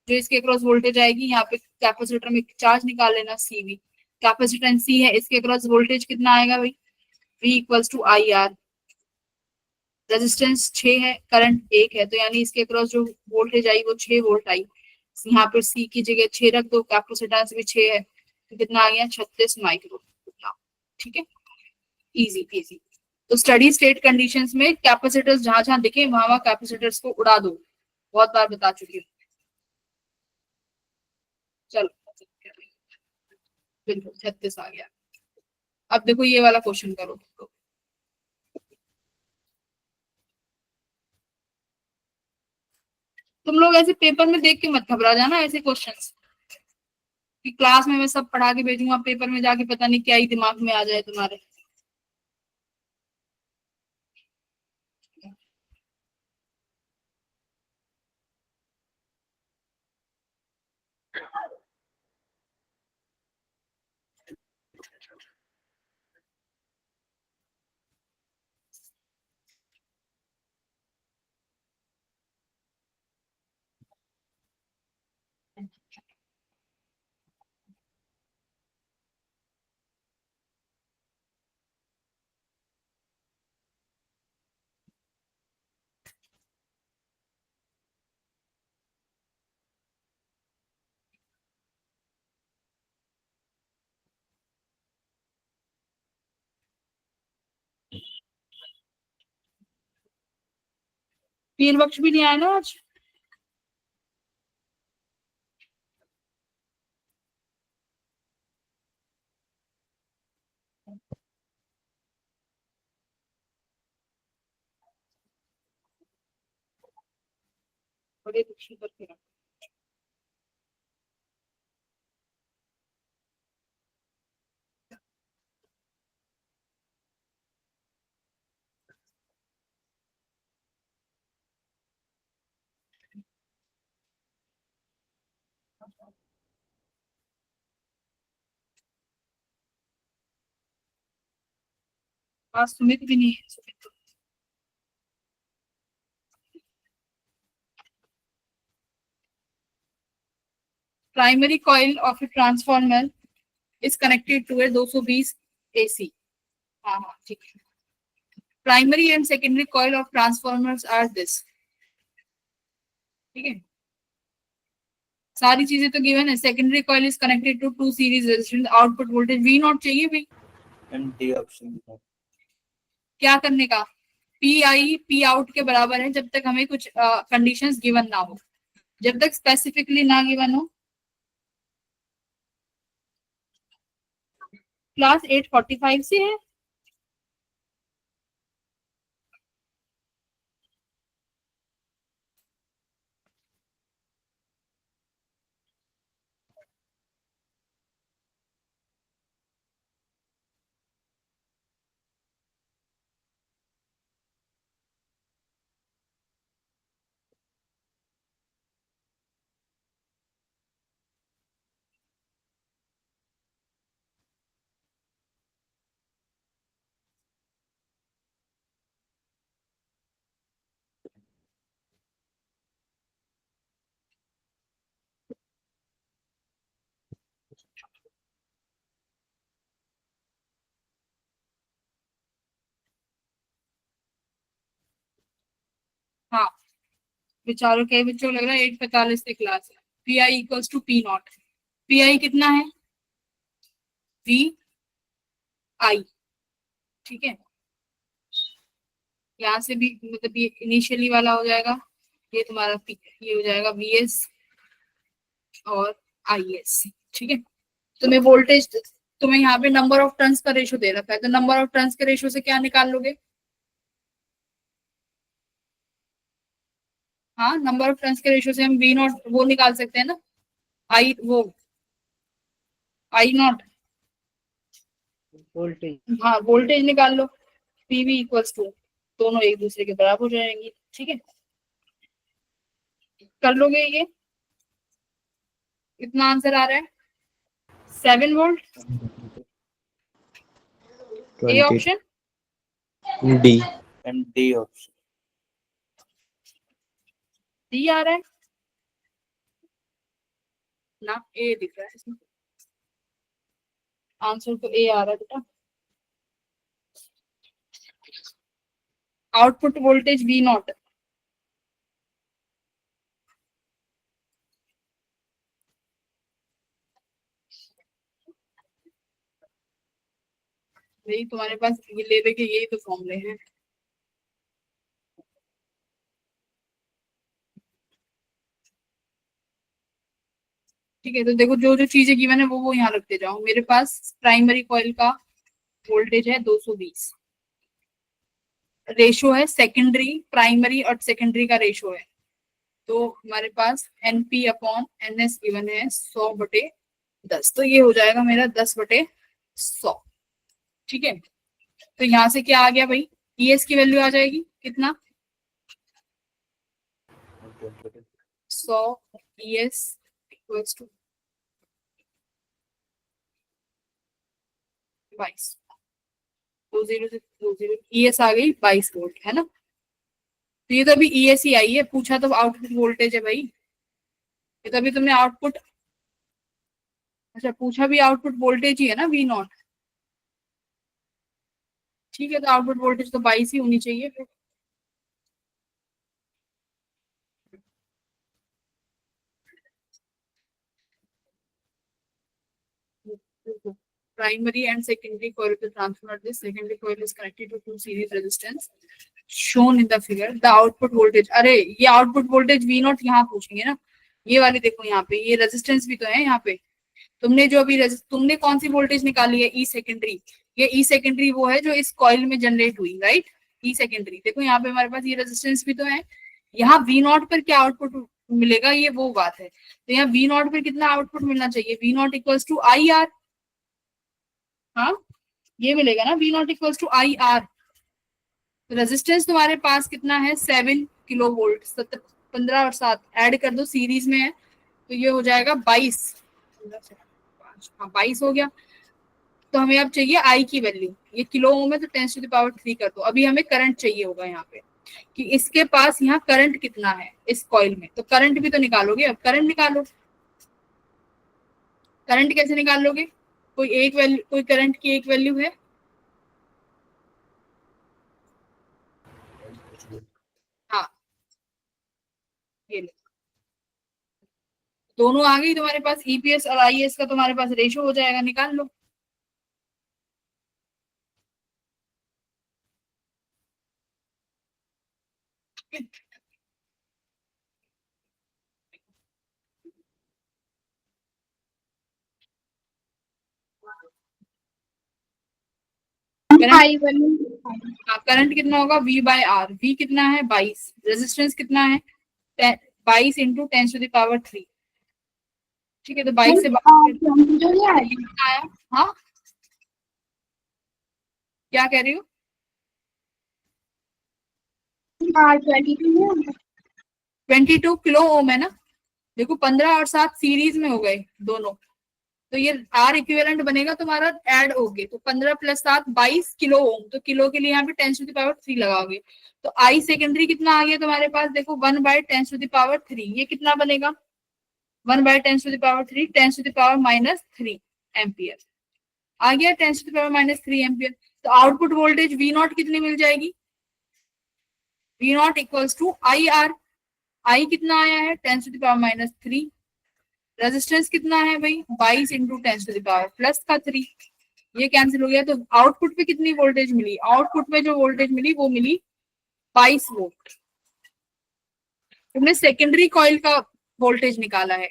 जो इसके अक्रॉस वोल्टेज आएगी, यहाँ पे कैपेसिटर में चार्ज निकाल लेना, CV, कैपेसिटेंस C है, इसके अक्रॉस वोल्टेज कितना आएगा भाई, V equals to I R. Resistance 6 है, करंट 1 है, तो यानी इसके अक्रॉस जो वोल्टेज आई वो 6 वोल्ट आई। यहाँ पर C की जगह 6 रख दो, कैपेसिटेंस भी 6 है, तो कितना आ गया 36 माइक्रो, ठीक है, इजी इजी। तो स्टडी स्टेट कंडीशंस में कैपेसिटर्स जहां जहां दिखे वहां वहां कैपेसिटर्स को उड़ा दो, बहुत बार बता चुकी हूँ। चलो बिल्कुल 36 आ गया। अब देखो ये वाला क्वेश्चन करो, तुम लोग ऐसे पेपर में देख के मत घबरा जाना ऐसे क्वेश्चंस, कि क्लास में मैं सब पढ़ा के भेजूंगा, पेपर में जाके पता नहीं क्या ही दिमाग में आ जाए तुम्हारे। पीर बख्श भी नहीं आया ना आज, बड़े दुखी करके रखा। आज सुमित भी नहीं है, सुमित तो primary coil of a transformer is connected to a 220 AC। हाँ हाँ ठीक है। Primary and secondary coil of transformers are this, ठीक है, सारी चीजें तो गिवन है। Secondary coil is connected to 2 series resistance, output voltage V naught चाहिए भाई, डी ऑप्शन क्या करने का, PI P आउट के बराबर है जब तक हमें कुछ कंडीशंस गिवन ना हो, जब तक स्पेसिफिकली ना गिवन हो क्लास 8:45 से है। हाँ, बेचारों कई बच्चों को लग रहा है 8:45 से क्लास है। P I equals to P naught. P I कितना है? V I. ठीक है, यहाँ से भी मतलब ये इनिशियली वाला हो जाएगा, ये तुम्हारा पी, ये हो जाएगा वी एस और आई एस। ठीक है, तुम्हें वोल्टेज, तुम्हें यहाँ पे नंबर ऑफ टर्न्स का रेशो दे रखा है, तो नंबर ऑफ टर्न्स के रेशो से क्या निकाल लोगे? हाँ, नंबर ऑफ टर्न्स के रेशो से हम वी नॉट वो निकाल सकते हैं ना, आई वो आई नॉट, वोल्टेज। हाँ वोल्टेज निकाल लो। पीवी इक्वल्स टू, दोनों एक दूसरे के बराबर हो जाएंगी। ठीक है, कर लोगे ये? कितना आंसर आ रहा है? 7 volt. A 20 option, D. And D option. D आ रहा है ना, ए दिख रहा है इसमें, आंसर तो ए आ रहा है बेटा। आउटपुट वोल्टेज वी नॉट, यही तुम्हारे पास ये ले लेके यही तो फॉर्मूले हैं। ठीक है, तो देखो जो जो चीजें गिवन है वो यहाँ रखते जाओ। मेरे पास प्राइमरी कॉइल का वोल्टेज है 220, रेशो है सेकेंडरी, प्राइमरी और सेकेंडरी का रेशो है, तो हमारे पास NP upon N S given है 100/10, तो ये हो जाएगा मेरा 10/100। ठीक है, तो यहाँ से क्या आ गया भाई, ईएस की वैल्यू आ जाएगी कितना, 100 ईएस इक्वल्स टू 22, 20 से 20 ईएस आ गई 22 वोल्ट, है ना। तो ये तो अभी ईएस ही आई है, पूछा तो आउटपुट वोल्टेज है भाई, ये तो अभी तुमने आउटपुट, अच्छा पूछा भी आउटपुट वोल्टेज ही है ना, वी नॉट। ठीक है, तो आउटपुट वोल्टेज तो 22 ही होनी चाहिए फिर। Primary and secondary coil to transform this. Secondary coil is connected to two series resistance shown in the figure. The output voltage, अरे ये आउटपुट वोल्टेज वी नॉट यहाँ पूछेंगे ना, ये वाली देखो यहाँ पे ये रेजिस्टेंस भी तो है यहाँ पे। तुमने जो अभी तुमने कौन सी वोल्टेज निकाली है, ई सेकेंडरी। ये ई सेकेंडरी वो है जो इस कॉइल में जनरेट हुई, राइट। ई सेकेंडरी देखो यहाँ पे हमारे पास ये रेजिस्टेंस भी तो है। यहाँ वी नॉट पर क्या आउटपुट मिलेगा, ये वो बात है। तो यहाँ वी नॉट पर कितना आउटपुट मिलना चाहिए, V naught equals to I R. हाँ, ये मिलेगा ना, V naught equals to I R. Resistance तुम्हारे पास कितना है, 7 किलो वोल्ट, 15 और 7 ऐड कर दो, सीरीज में है, तो ये हो जाएगा 22, 22 हो गया। तो हमें अब चाहिए आई की वैल्यू, ये किलो ओम है तो 10⁻³ कर दो। अभी हमें करंट चाहिए होगा यहाँ पे, कि इसके पास यहाँ करंट कितना है इस कॉइल में, तो करंट भी तो निकालोगे। अब करंट निकालो, करंट कैसे निकाल लोगे, कोई एक वैल्यू, कोई करंट की एक वैल्यू है। हाँ, ये लो, दोनों आ गई तुम्हारे पास, ईपीएस और आईएस का तुम्हारे पास रेशो हो जाएगा, निकाल लो। करंट कितना होगा V/R, V कितना है 22, रेजिस्टेंस कितना है 22 इंटू 10⁻3। ठीक है, तो 22 से आया। हाँ क्या कह रही हो? 22 किलो ओम है ना। देखो 15 और 7 सीरीज में हो गए दोनों, तो ये आर इक्विवेलेंट बनेगा तुम्हारा, ऐड होगे तो 15 + 7 22 किलो ओम। तो किलो के लिए यहाँ पे 10⁻3 लगाओगे, तो आई सेकेंडरी कितना आ गया तुम्हारे पास, देखो 1/10⁻3। ये कितना बनेगा 1/10⁻3, 10⁻³ एम्पियर आ गया, 10⁻³ एम्पियर। तो आउटपुट वोल्टेज V0 कितनी मिल जाएगी, V0 इक्वल्स टू IR। आई कितना आया है 10⁻³ रेजिस्टेंस कितना है भाई 22 इंटू 10⁻3, ये कैंसिल हो गया। तो आउटपुट पे कितनी वोल्टेज मिली, आउटपुट पे जो वोल्टेज मिली वो मिली 22 वोल्ट। तुमने सेकेंडरी कॉइल का वोल्टेज निकाला है,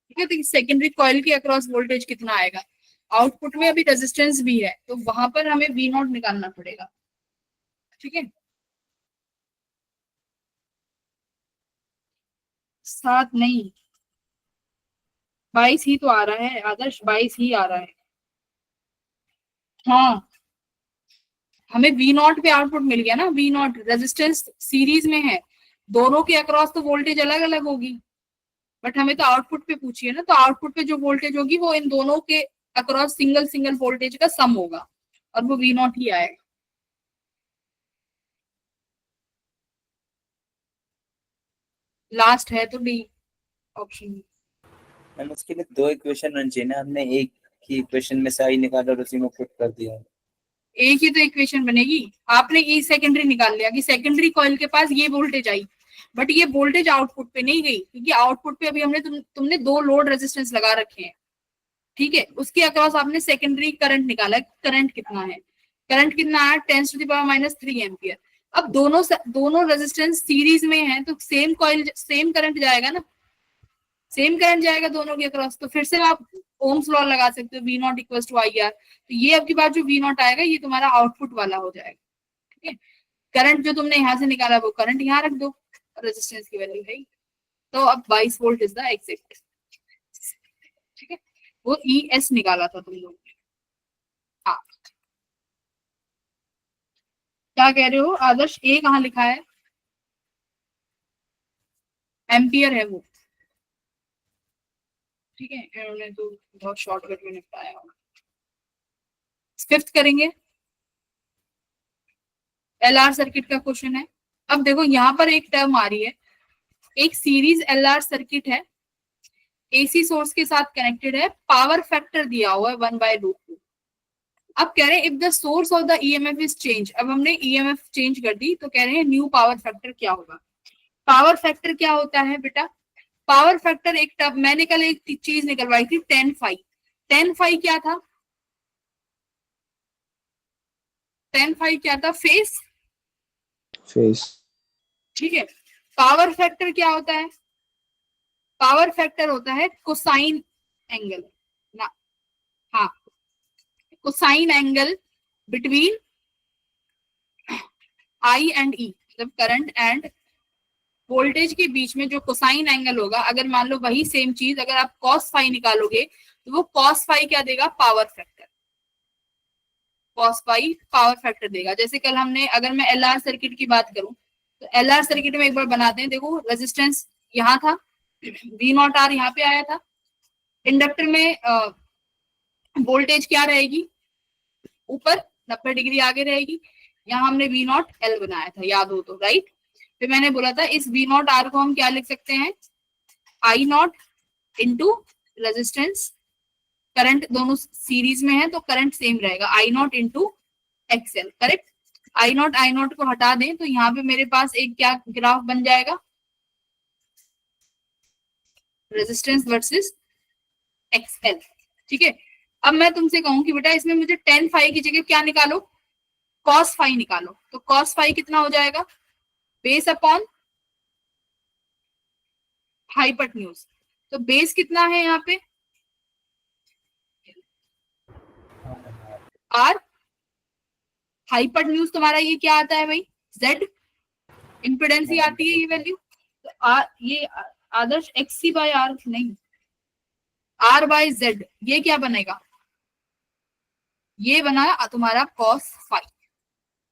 ठीक है, तो सेकेंडरी कॉइल के अक्रॉस वोल्टेज कितना आएगा, आउटपुट में अभी रेजिस्टेंस भी है तो वहां पर हमें V0 निकालना पड़ेगा। ठीक है, 7 नहीं 22 ही तो आ रहा है आदर्श, 22 ही आ रहा है। हाँ हमें V0 पे आउटपुट मिल गया ना, V0 रेजिस्टेंस सीरीज में है, दोनों के अक्रॉस तो वोल्टेज अलग अलग होगी, बट हमें तो आउटपुट पे पूछिए ना, तो आउटपुट पे जो वोल्टेज होगी वो इन दोनों के अक्रॉस सिंगल सिंगल वोल्टेज का सम होगा और वो V0 ही आएगा। लास्ट है तो डी ऑप्शन। मैम उसके लिए 2 इक्वेशन होनी चाहिए ना, हमने एक ही इक्वेशन में से आई निकाला और उसी में पुट कर दिया। एक ही तो इक्वेशन बनेगी, आपने ई सेकेंडरी निकाल लिया कि सेकेंडरी कॉइल के पास ये वोल्टेज आई, बट ये वोल्टेज आउटपुट पे नहीं गई, क्योंकि आउटपुट पे अभी हमने तुमने 2 लोड रेजिस्टेंस लगा रखे हैं। ठीक है, उसके अक्रॉस आपने सेकेंडरी करंट निकाला, करंट कितना है, करंट कितना है 10⁻³ एम्पियर। अब दोनों रेजिस्टेंस सीरीज में है तो सेम कॉइल सेम करंट जाएगा ना, सेम करंट जाएगा दोनों के अक्रॉस, तो फिर से आप ओम्स लॉ लगा सकते हो V0 इक्वल्स टू IR। तो ये अब की बार जो V0 आएगा ये तुम्हारा आउटपुट वाला हो जाएगा। ठीक है, करंट जो तुमने यहाँ से निकाला वो करंट यहाँ रख दो, रेजिस्टेंस की वैल्यू है, तो अब 22 वोल्ट इज द एग्जैक्ट। ठीक है, वो ES निकाला था तुम लोग ने। हाँ क्या कह रहे हो आदर्श, ए कहाँ लिखा है, एम्पियर है वो। ठीक है, इन्होंने तो बहुत शॉर्टकट में निपटाया होगा। फिफ्थ करेंगे, LR सर्किट का क्वेश्चन है। अब देखो यहाँ पर एक टर्म आ रही है, एक सीरीज LR सर्किट है, AC सोर्स के साथ कनेक्टेड है, पावर फैक्टर दिया हुआ है 1/√2। अब कह रहे हैं if the source of the EMF is change, अब हमने EMF चेंज कर दी तो कह रहे हैं न्यू पावर फैक्टर क्या होगा। पावर फैक्टर क्या होता है बेटा, पावर फैक्टर एक टर्म मैंने कल एक चीज निकलवाई थी 10φ। 10φ क्या था, 10φ क्या था, फेस। ठीक है, पावर फैक्टर क्या होता है, पावर फैक्टर होता है कोसाइन एंगल ना, हाँ cosine angle between I and E, मतलब करंट एंड वोल्टेज के बीच में जो कोसाइन एंगल होगा, अगर मान लो वही सेम चीज अगर आप cos φ निकालोगे तो वो cos φ क्या देगा, power factor, cos φ power factor देगा। जैसे कल हमने, अगर मैं LR सर्किट की बात करूं तो LR सर्किट में एक बार बनाते हैं, देखो रेजिस्टेंस यहाँ था, V0R यहाँ पे आया था, इंडक्टर में वोल्टेज क्या रहेगी, ऊपर 90 डिग्री आगे रहेगी, यहाँ हमने V0L बनाया था याद हो तो, राइट। फिर मैंने बोला था इस V0R को हम क्या लिख सकते हैं, I0 इंटू रेजिस्टेंस, करंट दोनों सीरीज में है तो करंट सेम रहेगा, I0 into XL, correct. I0 को हटा दें तो यहाँ पे मेरे पास एक क्या ग्राफ बन जाएगा, रेजिस्टेंस वर्सेस XL। ठीक है, अब मैं तुमसे कहूं कि बेटा इसमें मुझे 10φ की जगह क्या निकालो, cos φ निकालो, तो cos φ कितना हो जाएगा, बेस अपॉन हाइपोटेन्यूज। तो बेस कितना है यहाँ पे, आर, हाइपोटेन्यूज तुम्हारा ये क्या आता है भाई, जेड, इम्पिडेंस ही आती है ये वैल्यू। तो आर, ये आदर्श एक्स बाय आर नहीं, आर बाय जेड, ये क्या बनेगा, ये बना तुम्हारा कॉस फाई,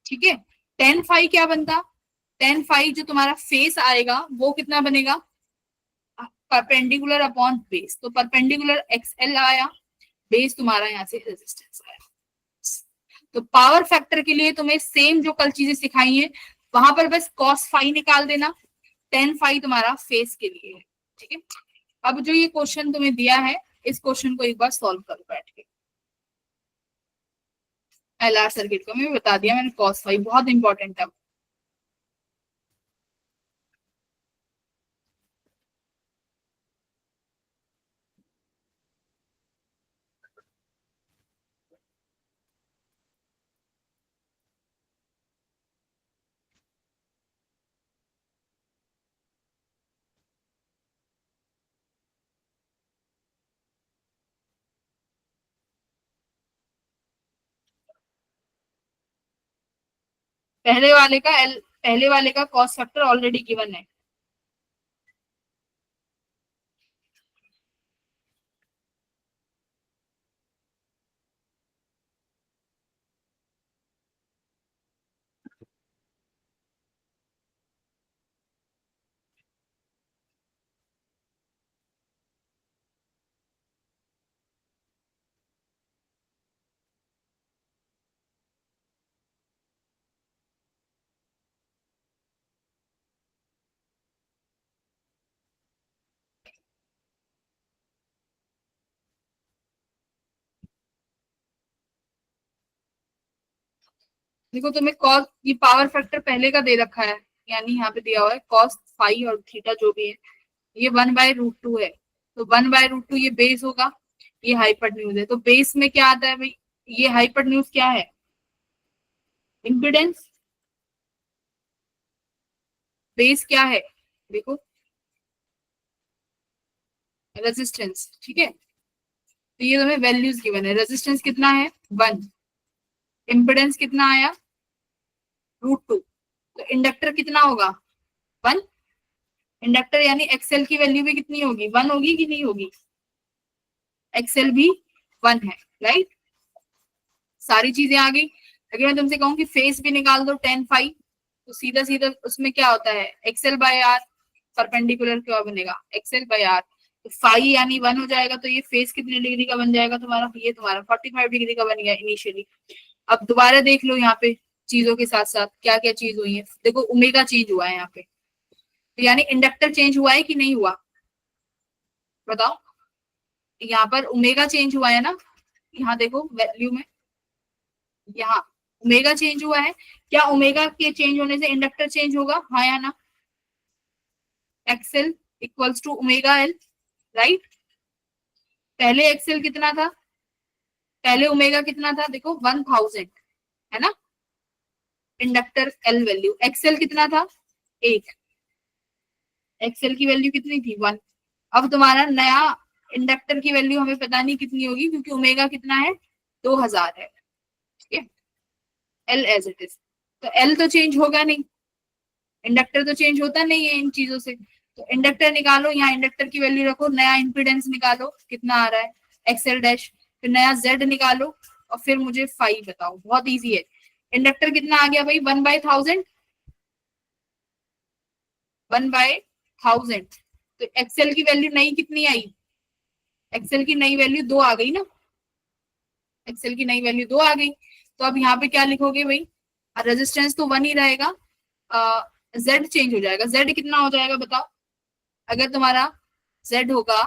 ठीक है। टेन फाई क्या बनता, टेन फाई जो तुम्हारा फेस आएगा वो कितना बनेगा, परपेंडिकुलर अपॉन बेस, तो परपेंडिकुलर एक्सएल आया, बेस तुम्हारा यहाँ से रेजिस्टेंस आया। तो पावर फैक्टर के लिए तुम्हें सेम जो कल चीजें सिखाई हैं वहां पर बस कॉस फाई निकाल देना, टेन फाई तुम्हारा फेस के लिए है, ठीक है। अब जो ये क्वेश्चन तुम्हें दिया है इस क्वेश्चन को एक बार सॉल्व करो बैठ के। एलआर सर्किट को मैं बता दिया मैंने, कॉस फाई बहुत इंपॉर्टेंट है। पहले वाले का कॉस फैक्टर ऑलरेडी गिवन है, देखो तुम्हें कॉस, ये पावर फैक्टर पहले का दे रखा है, यानी यहाँ पे दिया हुआ है कॉस फाई और थीटा जो भी है ये 1/√2 है, तो 1/√2 ये बेस होगा, ये हाइपोटेन्यूज है, तो बेस में क्या आता है भाई, ये हाइपोटेन्यूज क्या है, इम्पिडेंस, बेस क्या है देखो, रेजिस्टेंस, ठीक है। तो ये तुम्हें वैल्यूज गिवन है, रेजिस्टेंस कितना है 1, इम्पिडेंस कितना आया √2, तो इंडक्टर कितना होगा 1, इंडक्टर यानी एक्सएल की वैल्यू भी कितनी होगी 1 होगी कि नहीं होगी, एक्सएल भी 1 है, राइट। सारी चीजें आ गई। अगर मैं तुमसे कहूँ कि फेस भी निकाल दो टेन फाई, तो सीधा सीधा उसमें क्या होता है एक्सएल बाय आर, परपेंडिकुलर क्या बनेगा एक्सएल बाय आर, तो फाई यानी 1 हो जाएगा, तो ये फेस कितने डिग्री का बन जाएगा तुम्हारा, ये तुम्हारा 45 डिग्री का बन गया इनिशियली। अब दोबारा देख लो यहाँ पे चीजों के साथ साथ क्या क्या चीज हुई है, देखो ओमेगा चेंज हुआ है यहाँ पे, तो यानी इंडक्टर चेंज हुआ है कि नहीं हुआ बताओ, यहाँ पर ओमेगा चेंज हुआ है ना, यहाँ देखो वैल्यू में, यहाँ ओमेगा चेंज हुआ है, क्या ओमेगा के चेंज होने से इंडक्टर चेंज होगा, हाँ या ना, XL equals to omega L, right. पहले एक्सएल कितना था, पहले ओमेगा कितना था देखो 1000 है ना, इंडक्टर एल वैल्यू, एक्सएल कितना था 1, एक्सएल की वैल्यू कितनी थी 1। अब तुम्हारा नया इंडक्टर की वैल्यू हमें पता नहीं कितनी होगी क्योंकि ओमेगा कितना है 2000 है, ठीक है, एल एज इट इज, तो एल तो चेंज होगा नहीं, इंडक्टर तो चेंज होता नहीं है इन चीजों से, तो इंडक्टर निकालो, यहाँ इंडक्टर की वैल्यू रखो, नया इंपीडेंस निकालो कितना आ रहा है एक्सएल डैश, फिर नया जेड निकालो और फिर मुझे फाई बताओ, बहुत इजी है। इंडक्टर कितना आ गया भाई 1/1000, 1/1000, तो एक्सएल की वैल्यू नई कितनी आई, एक्सएल की नई वैल्यू 2 आ गई ना, एक्सएल की नई वैल्यू 2 आ गई, तो अब यहाँ पे क्या लिखोगे भाई, रेजिस्टेंस तो 1 ही रहेगा, जेड चेंज हो जाएगा, जेड कितना हो जाएगा बताओ, अगर तुम्हारा जेड होगा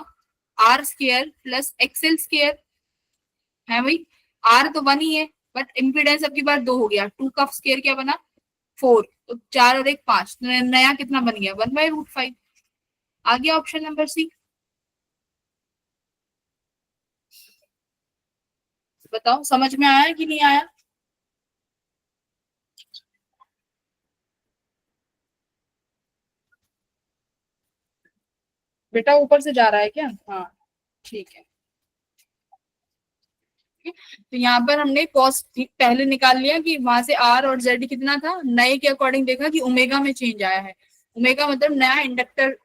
R square plus XL square, है भाई, आर तो 1 ही है बट इम्पीडेंस अब की बार 2 हो गया, 2 का स्क्वायर क्या बना 4, तो 4 और 1 5, नया कितना बन गया 1/√5, आ गया ऑप्शन नंबर सी। बताओ समझ में आया कि नहीं आया, बेटा ऊपर से जा रहा है क्या, हाँ ठीक है। तो यहाँ पर हमने कॉस्ट पहले निकाल लिया कि वहां से आर और जेड कितना था, नए के अकॉर्डिंग देखा कि ओमेगा में चेंज आया है। ओमेगा मतलब नया इंडक्टर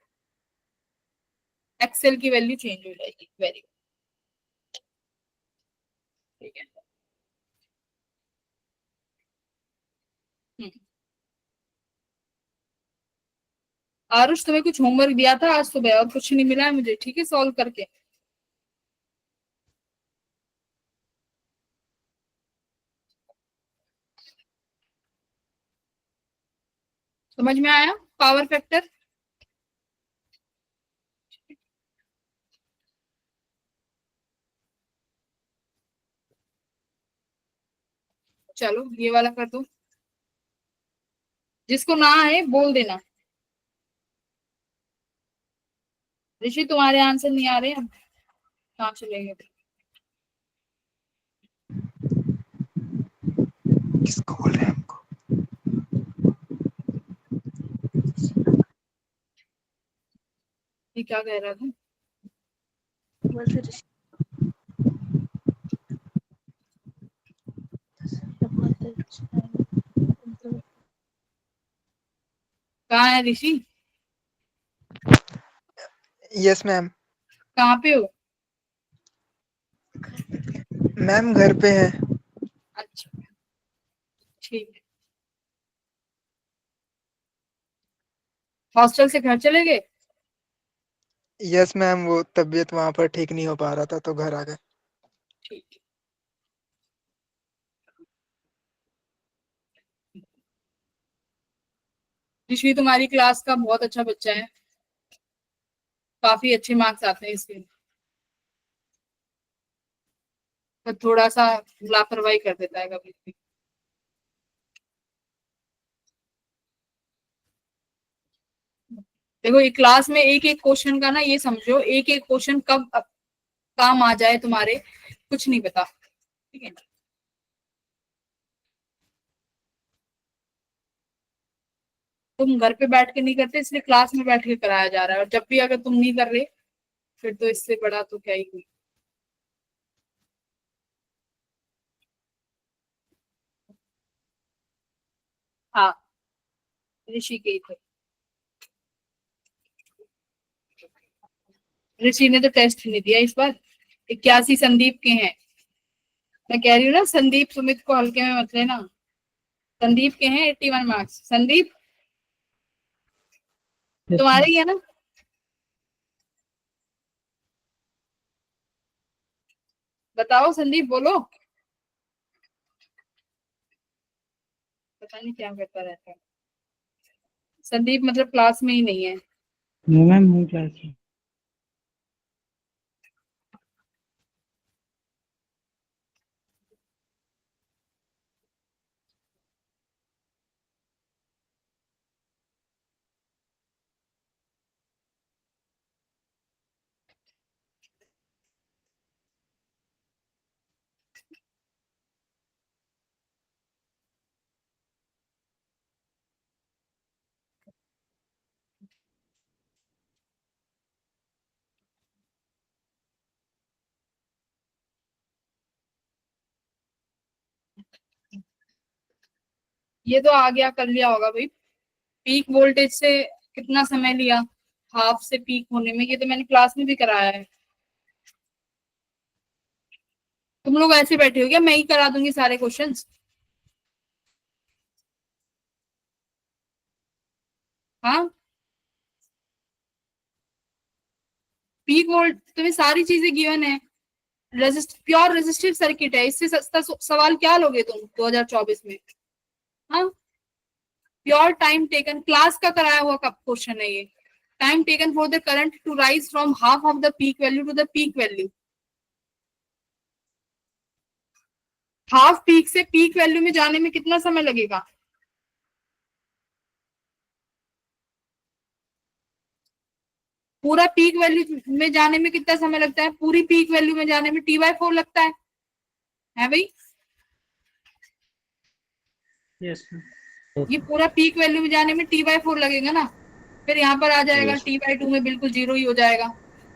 एक्सेल की वैल्यू चेंज हो जाएगी। वेरी गुड, ठीक है। आरुष, तुम्हें कुछ होमवर्क दिया था आज सुबह और कुछ नहीं मिला है मुझे, ठीक है, सॉल्व करके। समझ में आया पावर फैक्टर? चलो ये वाला कर दो, जिसको ना आए बोल देना। ऋषि तुम्हारे आंसर नहीं आ रहे हैं, कहाँ चले गए? किसको बोल रहे हैं हमको? ये क्या कह रहा था? कहाँ है ऋषि? Yes ma'am. कहाँ पे हो? मैम घर पे है। अच्छा, ठीक है। हॉस्टल से घर चले गए? यस मैम, वो तबीयत वहाँ पर ठीक नहीं हो पा रहा था तो घर आ गए। ठीक है। ऋषि तुम्हारी क्लास का बहुत अच्छा बच्चा है, काफी अच्छे मार्क्स आते हैं इसके, पर थोड़ा सा लापरवाही कर देता है कभी कभी। देखो ये क्लास में एक एक क्वेश्चन का ना, ये समझो एक एक क्वेश्चन कब काम आ जाए तुम्हारे कुछ नहीं पता, ठीक है। तुम घर पे बैठ के नहीं करते, इसलिए क्लास में बैठ के कराया जा रहा है, और जब भी अगर तुम नहीं कर रहे फिर तो इससे बड़ा तो क्या ही हुई। हाँ, ऋषि के ही थे। ऋषि ने तो टेस्ट नहीं दिया इस बार। 81 संदीप के हैं। मैं कह रही हूँ ना, संदीप सुमित को हल्के में मत लेना। संदीप के हैं 81 मार्क्स। संदीप तुम्हारे ही है ना? बताओ संदीप, बोलो। पता नहीं क्या करता रहता है संदीप, मतलब क्लास में ही नहीं है। मैम हूँ क्लास में। ये तो आ गया, कर लिया होगा भाई। पीक वोल्टेज से कितना समय लिया हाफ से पीक होने में, ये तो मैंने क्लास में भी कराया है। तुम लोग ऐसे बैठे हो क्या? मैं ही करा दूंगी सारे क्वेश्चंस। हाँ, पीक वोल्ट तुम्हें सारी चीजें गिवन है। प्योर रेजिस्टिव सर्किट है, इससे सस्ता सवाल क्या लोगे तुम 2024 में? हाँ, प्योर टाइम टेकन, क्लास का कराया हुआ कब क्वेश्चन है ये। Time taken for the current to rise from half of the peak value to the peak value. Half peak से पीक वैल्यू में जाने में कितना समय लगेगा? पूरा पीक वैल्यू में जाने में कितना समय लगता है? पूरी पीक वैल्यू में जाने में T/4 लगता है भाई? यस ये पूरा पीक वैल्यू में जाने में T/4 लगेगा ना, फिर यहाँ पर आ जाएगा Yes. T/2 में बिल्कुल 0 ही हो जाएगा।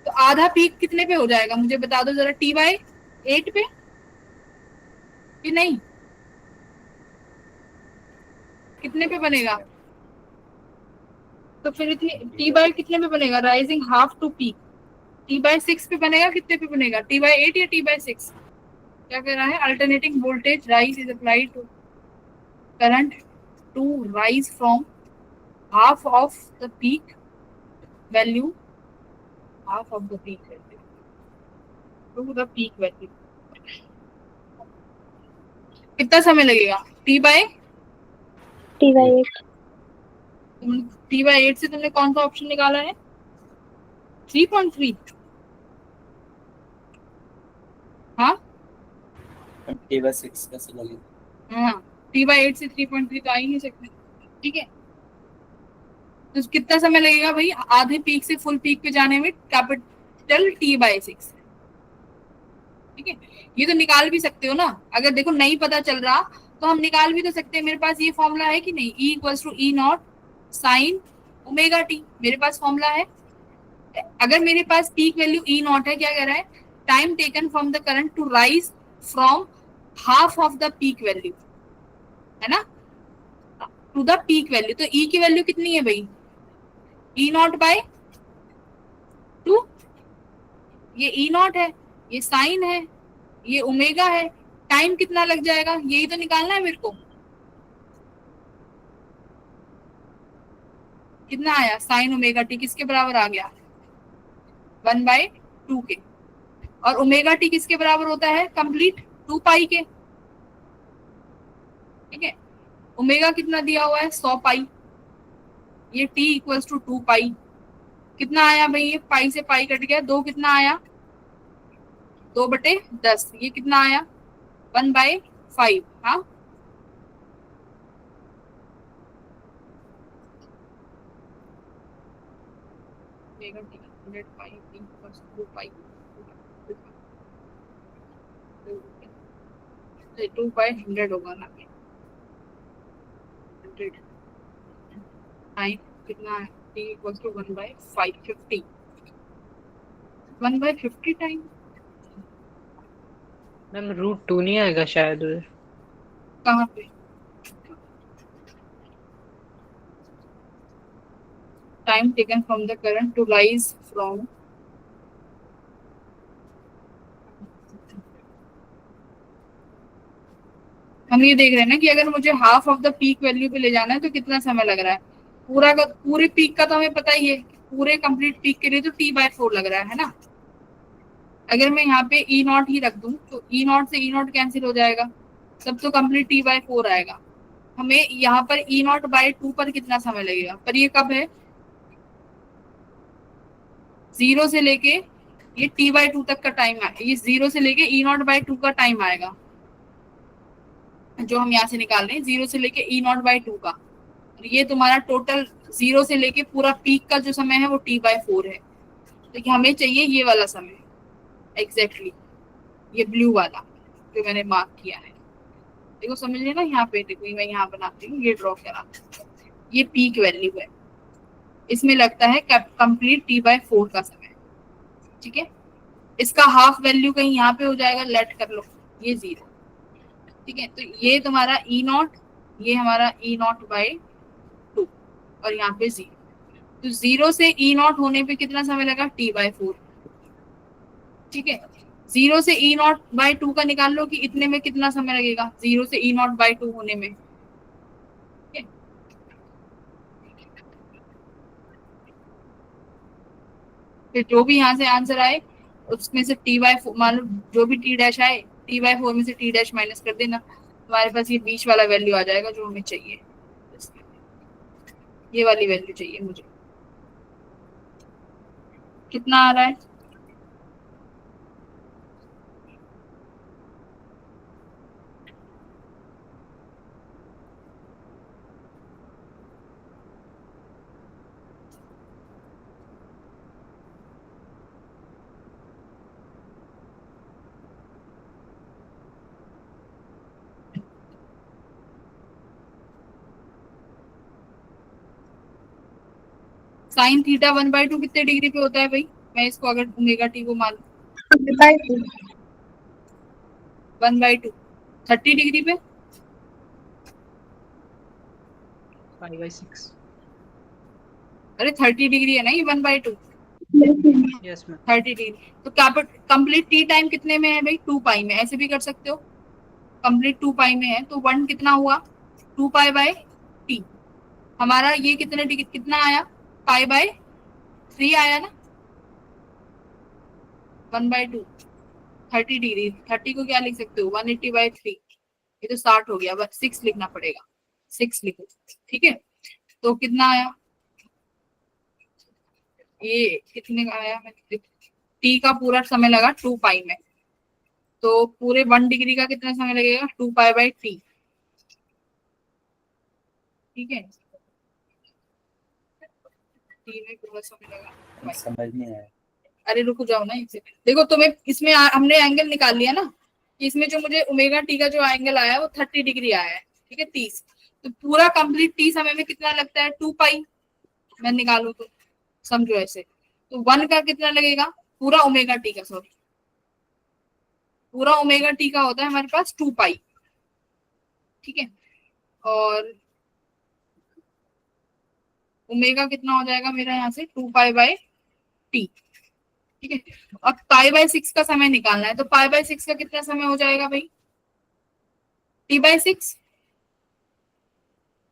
तो आधा पीक कितने पे हो जाएगा मुझे बता दो जरा, T/8 पे? कि नहीं? कितने पे बनेगा? तो फिर इतनी टी बाय कितने पे बनेगा? Rising half to peak T by 6 पे बनेगा। कितने पे बनेगा? टी बाय 8 या टी बाय 6? क्या कह रहा है? Alternating voltage rise is applied to current to rise from half of the peak value to the peak value. कितना समय लगेगा? टी बाय T/8 8 से तुमने कौन सा ऑप्शन निकाला है? 3.3। हाँ T/6 कैसे लगेगा? हाँ, टी बाय 8 से 3.3 तो आ ही नहीं सकते। ठीक है, तो कितना समय लगेगा भाई आधे पीक से फुल पीक पे जाने में? Capital T by 6। ठीक है, ये तो निकाल भी सकते हो ना। अगर देखो नहीं पता चल रहा तो हम निकाल भी तो सकते हैं। मेरे पास ये फॉर्मूला है कि नहीं? E equals to E naught sine omega T, मेरे पास फॉर्मूला है। अगर मेरे पास पीक वैल्यू E नॉट है, क्या कह रहा है? Time taken from the current to rise from half of the peak value, है ना, टू द पीक वैल्यू। तो E की वैल्यू कितनी है भाई? E naught by 2। ये E नॉट है, ये साइन है, ये ओमेगा है। टाइम कितना लग जाएगा यही तो निकालना है मेरे को। कितना आया? साइन ओमेगा टी किसके बराबर आ गया? 1/2 के। और ओमेगा टी किसके बराबर होता है? कंप्लीट 2 पाई के। ठीक है, ओमेगा कितना दिया हुआ है? 100 पाई। ये टी इक्वल्स टू 2 पाई। कितना आया भाई? ये पाई से पाई कट गया, 2 कितना आया? 2/10। ये कितना आया? 1/5। हाँ, omega T 100 pi T equals to 2 pi. 2/100 होगा ना? 100 टाइम कितना है? t equals to 1/5 50 1/50 time. Ma'am √2 नहीं आएगा शायद उधर। कहाँ पे? Time taken from the current to rise from हम ये देख रहे हैं ना कि अगर मुझे half of the peak value पे ले जाना है तो कितना समय लग रहा है। पूरे पीक का तो हमें पता ही है, पूरे कंप्लीट पीक के लिए तो t/4 लग रहा है ना। अगर मैं यहाँ पे E नॉट ही रख दूं तो E नॉट से E नॉट कैंसिल हो जाएगा, तब तो कंप्लीट t/4 आएगा। हमें यहाँ पर E नॉट बाय 2 पर कितना समय लगेगा? पर ये कब है? 0 से लेके ये t/2 तक का टाइम है। ये 0 से लेके E नॉट बाय 2 का टाइम आएगा जो हम यहाँ से निकाल रहे हैं, 0 से लेके E नॉट बाय 2 का। और ये तुम्हारा टोटल 0 से लेके पूरा पीक का जो समय है वो t/4 है। तो हमें चाहिए ये वाला समय एग्जैक्टली, ये ब्लू वाला जो मैंने मार्क किया है। देखो समझ लेना, यहाँ पे देखो मैं यहाँ बनाती हूँ, ये ड्रॉ करा। ये पीक वैल्यू है, इसमें लगता है कंप्लीट t/4 का समय। ठीक है, इसका हाफ वैल्यू कहीं यहाँ पे हो जाएगा, लेट कर लो ये 0। ठीक है, तो ये तुम्हारा E नॉट, ये हमारा E नॉट बाय 2 और यहाँ पे 0। तो 0 से E नॉट होने पे कितना समय लगा? t/4। ठीक है, 0 से E नॉट बाय 2 का निकाल लो कि इतने में कितना समय लगेगा 0 से E नॉट बाय 2 होने में। ठीक है, फिर जो भी यहाँ से आंसर आए उसमें से t/4 मान लो, जो भी t' आए t/4 में से t' माइनस कर देना, हमारे पास ये बीच वाला वैल्यू आ जाएगा जो हमें चाहिए। ये वाली वैल्यू चाहिए मुझे। कितना आ रहा है? साइन थीटा 1/2 कितने डिग्री पे होता है भाई? मैं इसको अगर ओमेगा टी को मान 1/2, 30 डिग्री पे पाई बाई 6। अरे 30 डिग्री है ना ये 1/2, यस मैम। 30 डिग्री। तो कंप्लीट टी टाइम कितने में है भाई? 2 पाई में। ऐसे भी कर सकते हो, कंप्लीट 2 पाई में है तो 1 कितना हुआ? 2 पाई बाय टी। हमारा ये कितने डिग्री कितना आया? पाई बाय 3 आया ना, 1/2, 30 डिग्री। 30 को क्या लिख सकते हो? 180/3। ये तो 60 हो गया, बस 6 लिखना पड़ेगा, 6 लिखो। ठीक है, तो कितना आया? ये कितने का आया? टी का पूरा समय लगा 2 पाई में, तो पूरे 1 डिग्री का कितना समय लगेगा? 2 पाई बाय टी। ठीक है, टी में पूरा समय लगा। समझ नहीं आया। अरे रुक जाओ ना, एक सेकंड। देखो तुम्हें इसमें हमने एंगल निकाल लिया ना, कि इसमें जो मुझे ओमेगा टी का जो एंगल आया है वो 30 डिग्री आया है। ठीक है, 30। तो पूरा कंप्लीट टी समय में कितना लगता है? 2 पाई। मैं निकालू तो समझो ऐसे, तो 1 का कितना लगेगा? पूरा ओमेगा टी का, सॉरी, पूरा ओमेगा टी का होता है हमारे पास 2 पाई। ठीक है, और ओमेगा कितना हो जाएगा मेरा यहाँ से? 2 पाई बाय टी। ठीक है, अब पाई बाय 6 का समय निकालना है, तो पाई बाय 6 का कितना समय हो जाएगा भाई? टी बाय 6,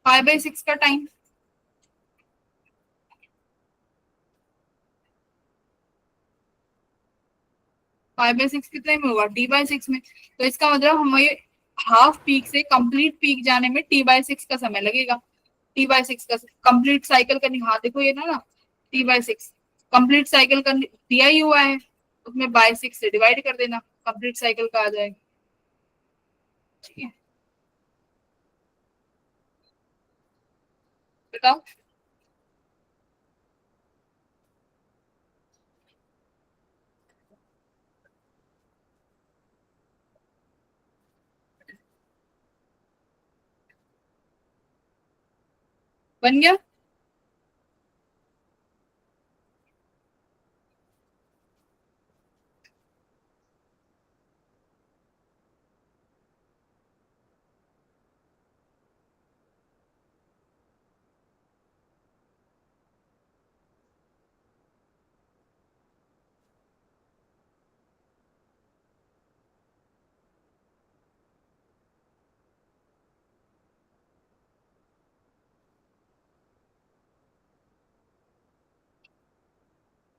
पाई बाय 6 का टाइम। पाई बाय 6 कितने में होगा? टी बाय 6 में। तो इसका मतलब हमें हाफ पीक से कंप्लीट पीक जाने में टी बाय 6 का समय लगेगा। टी बाय 6 का कंप्लीट साइकिल करनी, हाँ देखो ये ना टी बाय 6 कंप्लीट साइकिल का दिया ही हुआ है, उसमें बाय 6 से डिवाइड कर देना, कंप्लीट साइकिल का आ जाएगा। ठीक है, बताओ। बन गया?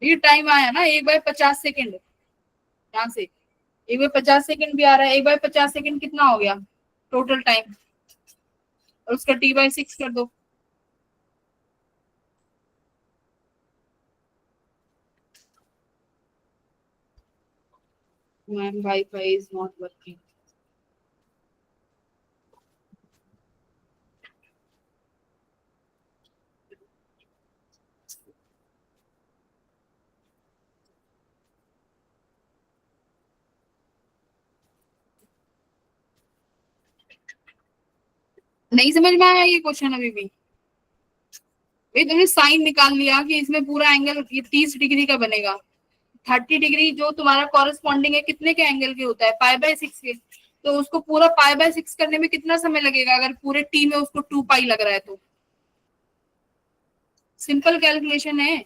ये टाइम आया ना 1/50 सेकेंड, यहाँ से 1/50 सेकेंड भी आ रहा है। 1/50 सेकेंड कितना हो गया टोटल टाइम? और उसका टी बाय 6 कर दो। Ma'am wifi is not working. नहीं समझ में आया ये क्वेश्चन अभी भी? ये तुमने साइन निकाल लिया कि इसमें पूरा एंगल 30 डिग्री का बनेगा। 30 डिग्री जो तुम्हारा कॉरेस्पॉन्डिंग है कितने के एंगल के होता है? पाई बाय 6 के। तो उसको पूरा पाई बाय 6 करने में कितना समय लगेगा अगर पूरे टी में उसको 2 पाई लग रहा है तो? सिंपल कैलकुलेशन है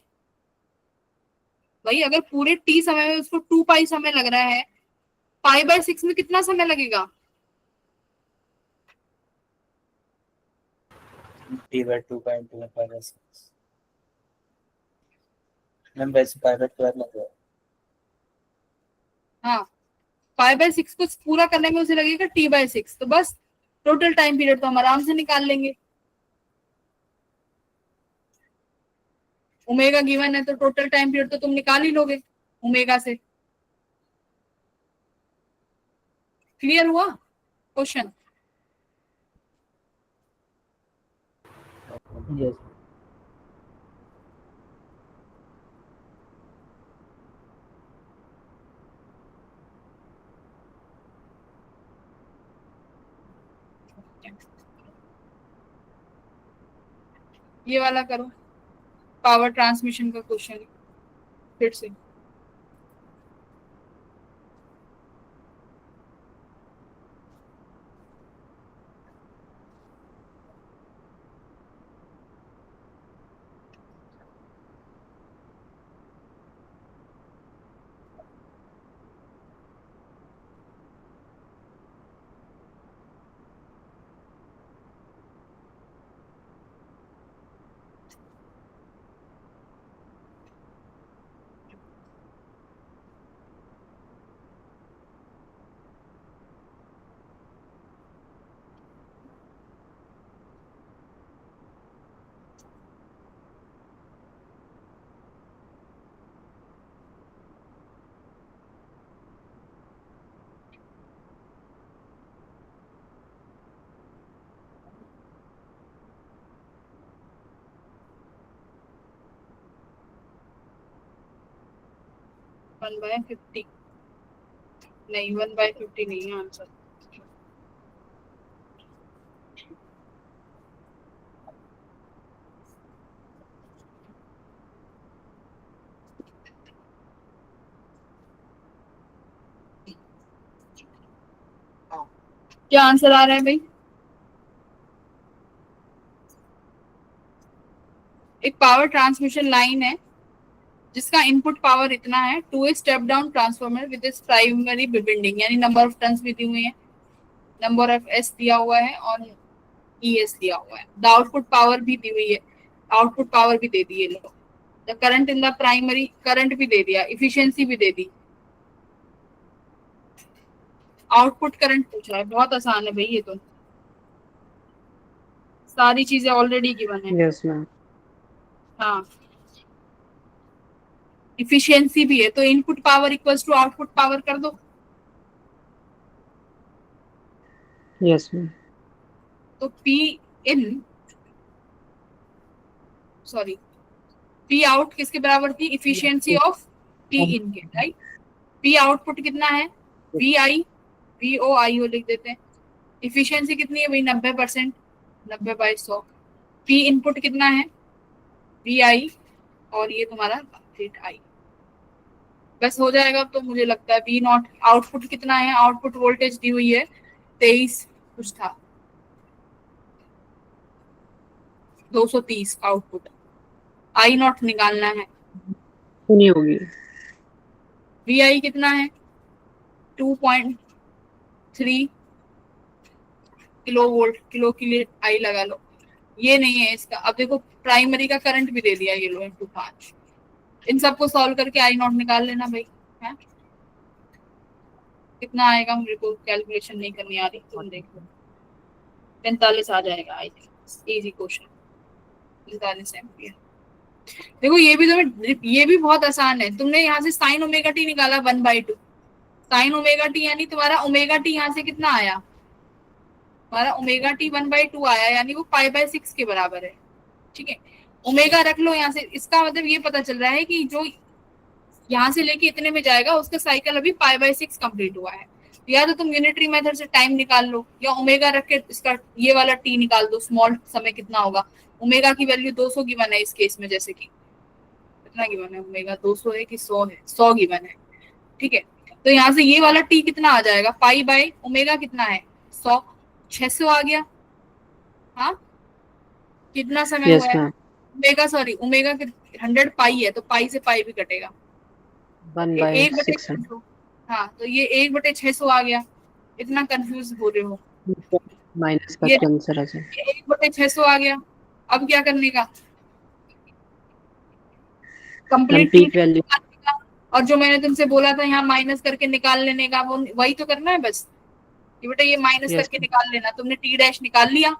भाई, अगर पूरे टी समय में उसको 2 पाई समय लग रहा है, पाई बाय 6 में कितना समय लगेगा? T by 2.2 pi by 6 ma'am, वैसे पाई बाय 12 लग रहा है। हाँ, पाई बाय 6 को पूरा करने में उसे लगेगा टी बाय 6, तो बस टोटल टाइम पीरियड तो हम आराम से निकाल लेंगे। ओमेगा गिवन है तो टोटल टाइम पीरियड तो तुम निकाल ही लोगे ओमेगा से। क्लियर हुआ क्वेश्चन? यस। ये वाला करो, पावर ट्रांसमिशन का क्वेश्चन फिर से। 1/50 नहीं, 1/50 नहीं है आंसर। क्या आंसर आ रहा है भाई? एक पावर ट्रांसमिशन लाइन है जिसका इनपुट पावर इतना है, to a step down transformer with its primary winding, यानी नंबर ऑफ टर्न्स भी दी हुई है, नंबर ऑफ एस दिया हुआ है और ES दिया हुआ है। द आउटपुट पावर भी दी हुई है, आउटपुट पावर भी दे दी है लोग। The current in the primary, current भी दे दिया, इफिशियंसी भी दे दी। आउटपुट करंट पूछ रहा है, बहुत आसान है भाई ये तो, सारी चीजें ऑलरेडी गिवन है। Yes ma'am. हाँ, इफिशियंसी भी है, तो input power equals to output power कर दो। Yes ma'am. तो P आउट किसके बराबर थी? इफिशियंसी ऑफ P इन के, राइट। P आउटपुट कितना है? VO लिख देते हैं। इफिशियंसी कितनी है भाई? 90%, 90/100। P इनपुट कितना है? VI, और ये तुम्हारा रेट I। बस हो जाएगा। तो मुझे लगता है V0 आउटपुट कितना है? आउटपुट वोल्टेज दी हुई है 23 कुछ था, 230 आउटपुट। I0 निकालना है। नहीं होगी। VI कितना है? 2.3 किलो वोल्ट, किलो के लिए I लगा लो, ये नहीं है इसका। अब देखो प्राइमरी का करंट भी दे दिया, ये लो इंटू 5। इन सबको सॉल्व करके I0 निकाल लेना भाई, है कितना आएगा? मेरे को कैलकुलेशन नहीं करनी आ रही, तुम देख लो। 45 आ जाएगा, I think easy question. 45 ampere. देखो ये भी बहुत आसान है। तुमने यहाँ से साइन ओमेगा टी निकाला 1/2, साइन ओमेगा टी यानी तुम्हारा ओमेगा टी यहाँ से कितना आया? तुम्हारा ओमेगा टी 1/2 आया, यानी वो π/6 के बराबर है, ठीक है। ओमेगा रख लो यहाँ से, इसका मतलब ये पता चल रहा है कि जो यहाँ से लेके इतने में जाएगा उसका साइकिल अभी π/6 कंप्लीट हुआ है। या तो तुम यूनिटरी मेथड से टाइम निकाल लो, या ओमेगा रख के इसका ये वाला टी निकाल दो, स्मॉल समय कितना होगा। ओमेगा की वैल्यू 200 गिवन है इस केस में, जैसे कि कितना गिवन है? ओमेगा 200 है कि 100 है? 100 गिवन है, ठीक है। तो यहाँ से ये वाला टी कितना आ जाएगा? π/ओमेगा कितना है? 100, 600 आ गया। हाँ, कितना समय यस हुआ है? मैम। ओमेगा सॉरी ओमेगा 100 पाई है, तो पाई से पाई भी कटेगा। 1/600। हाँ, तो ये 1/600 आ गया। इतना कंफ्यूज हो रहे हो? माइनस करके आंसर आ जाए। 1/600 आ गया। अब क्या करने का? हम कंप्लीट पीक वैल्यू। और जो मैंने तुमसे बोला था यहाँ माइनस करके निकाल लेने का, वो वही तो करना है बस। ये बेटा ये माइनस Yes. करके निकाल लेना। तुमने T' निकाल लिया,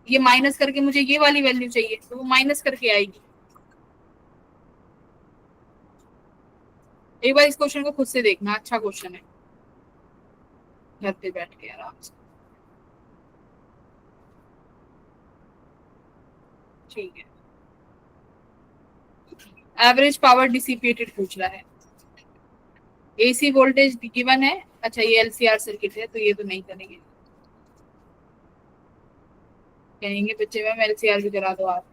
ये माइनस करके मुझे ये वाली वैल्यू चाहिए, तो वो माइनस करके आएगी। एक बार इस क्वेश्चन को खुद से देखना, अच्छा क्वेश्चन है, घर पे बैठ के आराम से। ठीक है, एवरेज पावर डिसिपेटेड पूछ रहा है। AC वोल्टेज गिवन है। अच्छा, ये LCR सर्किट है, तो ये तो नहीं करेंगे, कहेंगे बच्चे मैम LCR भी करा दो आप।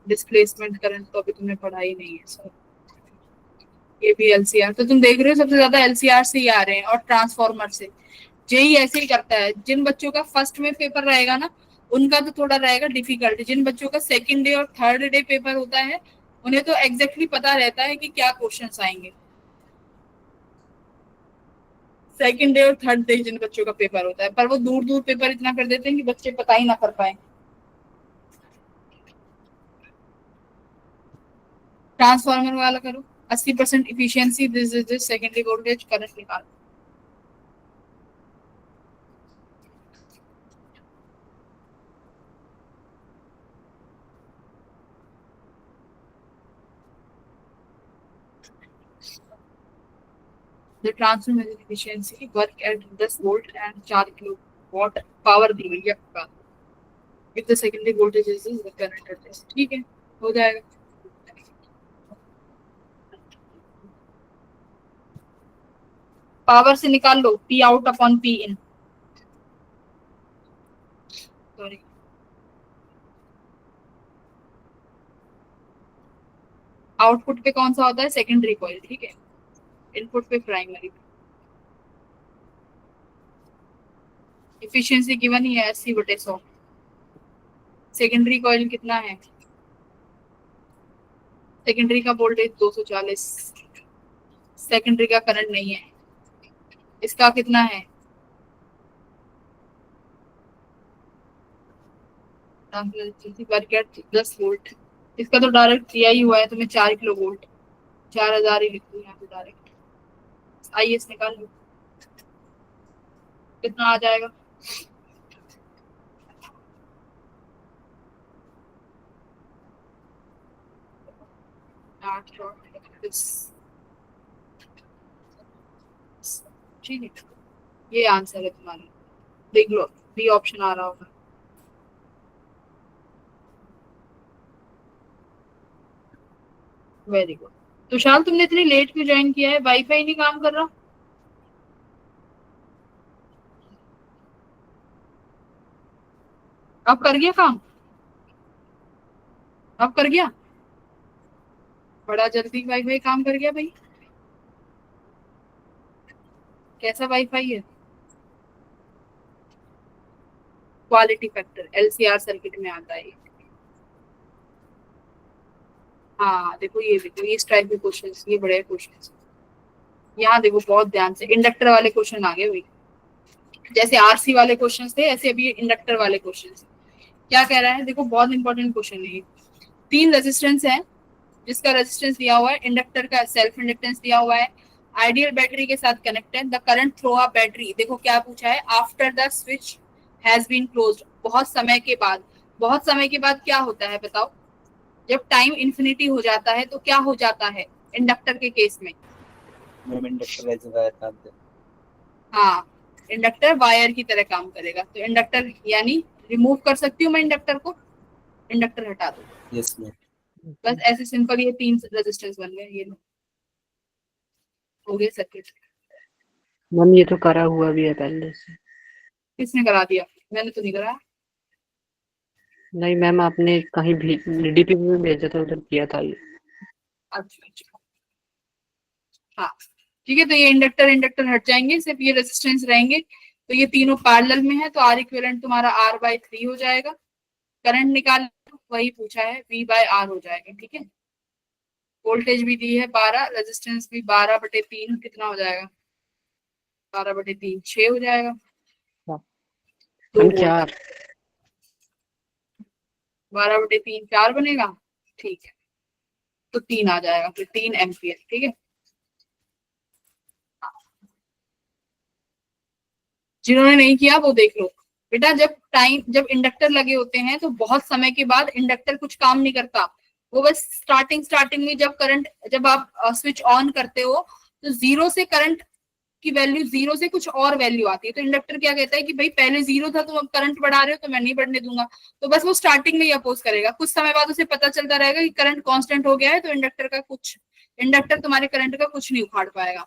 डिस्प्लेसमेंट करंट तो अभी तुमने पढ़ा ही नहीं है सर। ये भी LCR, तो तुम देख रहे हो सबसे ज्यादा LCR से ही आ रहे हैं और ट्रांसफॉर्मर से। जेई ऐसे ही करता है। जिन बच्चों का फर्स्ट में पेपर रहेगा ना, उनका तो थोड़ा रहेगा डिफिकल्ट। जिन बच्चों का सेकंड डे और थर्ड डे पेपर होता है, उन्हें तो एग्जैक्टली पता रहता है कि क्या क्वेश्चंस आएंगे। सेकंड डे और थर्ड डे जिन बच्चों का पेपर होता है, पर वो दूर दूर पेपर इतना कर देते हैं कि बच्चे पता ही ना कर पाए। ट्रांसफार्मर वाला करो, 80% efficiency, this is this secondary voltage, current निकालो। The transformer efficiency work at 10 volt and 4 kilowatt power दी हुई है आपका। If the secondary voltage is the current at this, ठीक है, हो जाएगा। पावर से निकाल लो, P out upon P in, sorry output पे कौन सा होता है, सेकेंडरी कॉइल, ठीक है, इनपुट पे प्राइमरी। एफिशिएंसी गिवन ही है 80/100। सेकेंडरी कॉइल कितना है, सेकेंडरी का वोल्टेज 240, सेकेंडरी का करंट नहीं है, इसका कितना है, पर क्या 10 वोल्ट, इसका तो डायरेक्ट दिया ही हुआ है तुम्हें 4 किलो वोल्ट, 4000 ही लिख दूं यहाँ पे डायरेक्ट। आईएस निकाल लो कितना आ जाएगा, ठीक है, ये आंसर है तुम्हारा, देख लो बी ऑप्शन आ रहा होगा। Very good. तुषार तुमने इतनी लेट क्यों ज्वाइन किया है, वाईफाई नहीं काम कर रहा? अब कर गया काम, अब कर गया, बड़ा जल्दी वाईफाई काम कर गया भाई। कैसा वाईफाई है? क्वालिटी फैक्टर एलसीआर सर्किट में आता है। हाँ देखो, ये देखो इस टाइप के क्वेश्चन, ये बड़े क्वेश्चन, यहाँ देखो बहुत ध्यान से इंडक्टर वाले क्वेश्चन आ गए भाई, जैसे आरसी वाले क्वेश्चन थे ऐसे अभी इंडक्टर वाले क्वेश्चन। क्या कह रहा है देखो, बहुत इंपॉर्टेंट क्वेश्चन है ये। 3 रेजिस्टेंस है, जिसका रेजिस्टेंस दिया हुआ है, इंडक्टर का सेल्फ इंडक्टेंस दिया हुआ है, आइडियल बैटरी के साथ connected, the current through a battery, देखो क्या पूछा है, after the switch has been closed, बहुत समय के बाद। बहुत समय के बाद क्या होता है बताओ, जब टाइम इन्फिनिटी हो जाता है तो क्या हो जाता है इंडक्टर के केस में? इंडक्टर ऐसे वायर काम करता है। हाँ, इंडक्टर वायर की तरह काम करेगा, तो इंडक्टर यानी रिमूव कर सकती हूँ मैं इंडक्टर को, इंडक्टर हटा दो, यस मैम। बस ऐसे सिंपल। ये 3 रेजिस्टेंस बन गए, ये लो हो गए सर्किट। मैम ये तो करा हुआ भी है पहले से। किसने करा दिया? मैंने तो नहीं कराया। नहीं मैम, आपने कहीं भी डीपी में भेजा था, उधर किया था ये। अच्छा अच्छा, हाँ ठीक है, तो ये इंडक्टर इंडक्टर हट जाएंगे, सिर्फ ये रेजिस्टेंस रहेंगे, तो ये तीनों पैरेलल में है, तो आर इक्विवेलेंट तुम्हारा R/3 हो जाएगा। करंट निकाल, वही पूछा है, V/R हो जाएगा, ठीक है। वोल्टेज भी दी है 12, रेजिस्टेंस भी 12/3, कितना हो जाएगा, 12/3 6 हो जाएगा, 2 हम वोल्ट, चार 12/3 4 बनेगा, ठीक है, तो 3 आ जाएगा, फिर 3 एम्पियर, ठीक है। जिन्होंने नहीं किया वो देख लो बेटा, जब इंडक्टर लगे होते हैं तो बहुत समय के बाद इंडक्टर कुछ काम नहीं करता, वो बस स्टार्टिंग में जब आप स्विच ऑन करते हो तो जीरो से करंट की वैल्यू, जीरो से कुछ और वैल्यू आती है, तो इंडक्टर क्या कहता है कि भाई पहले जीरो था, तुम अब करंट बढ़ा रहे हो तो मैं नहीं बढ़ने दूंगा, तो बस वो स्टार्टिंग में ही अपोज करेगा, कुछ समय बाद उसे पता चलता रहेगा कि करंट कांस्टेंट हो गया है, तो इंडक्टर तुम्हारे करंट का कुछ नहीं उखाड़ पाएगा,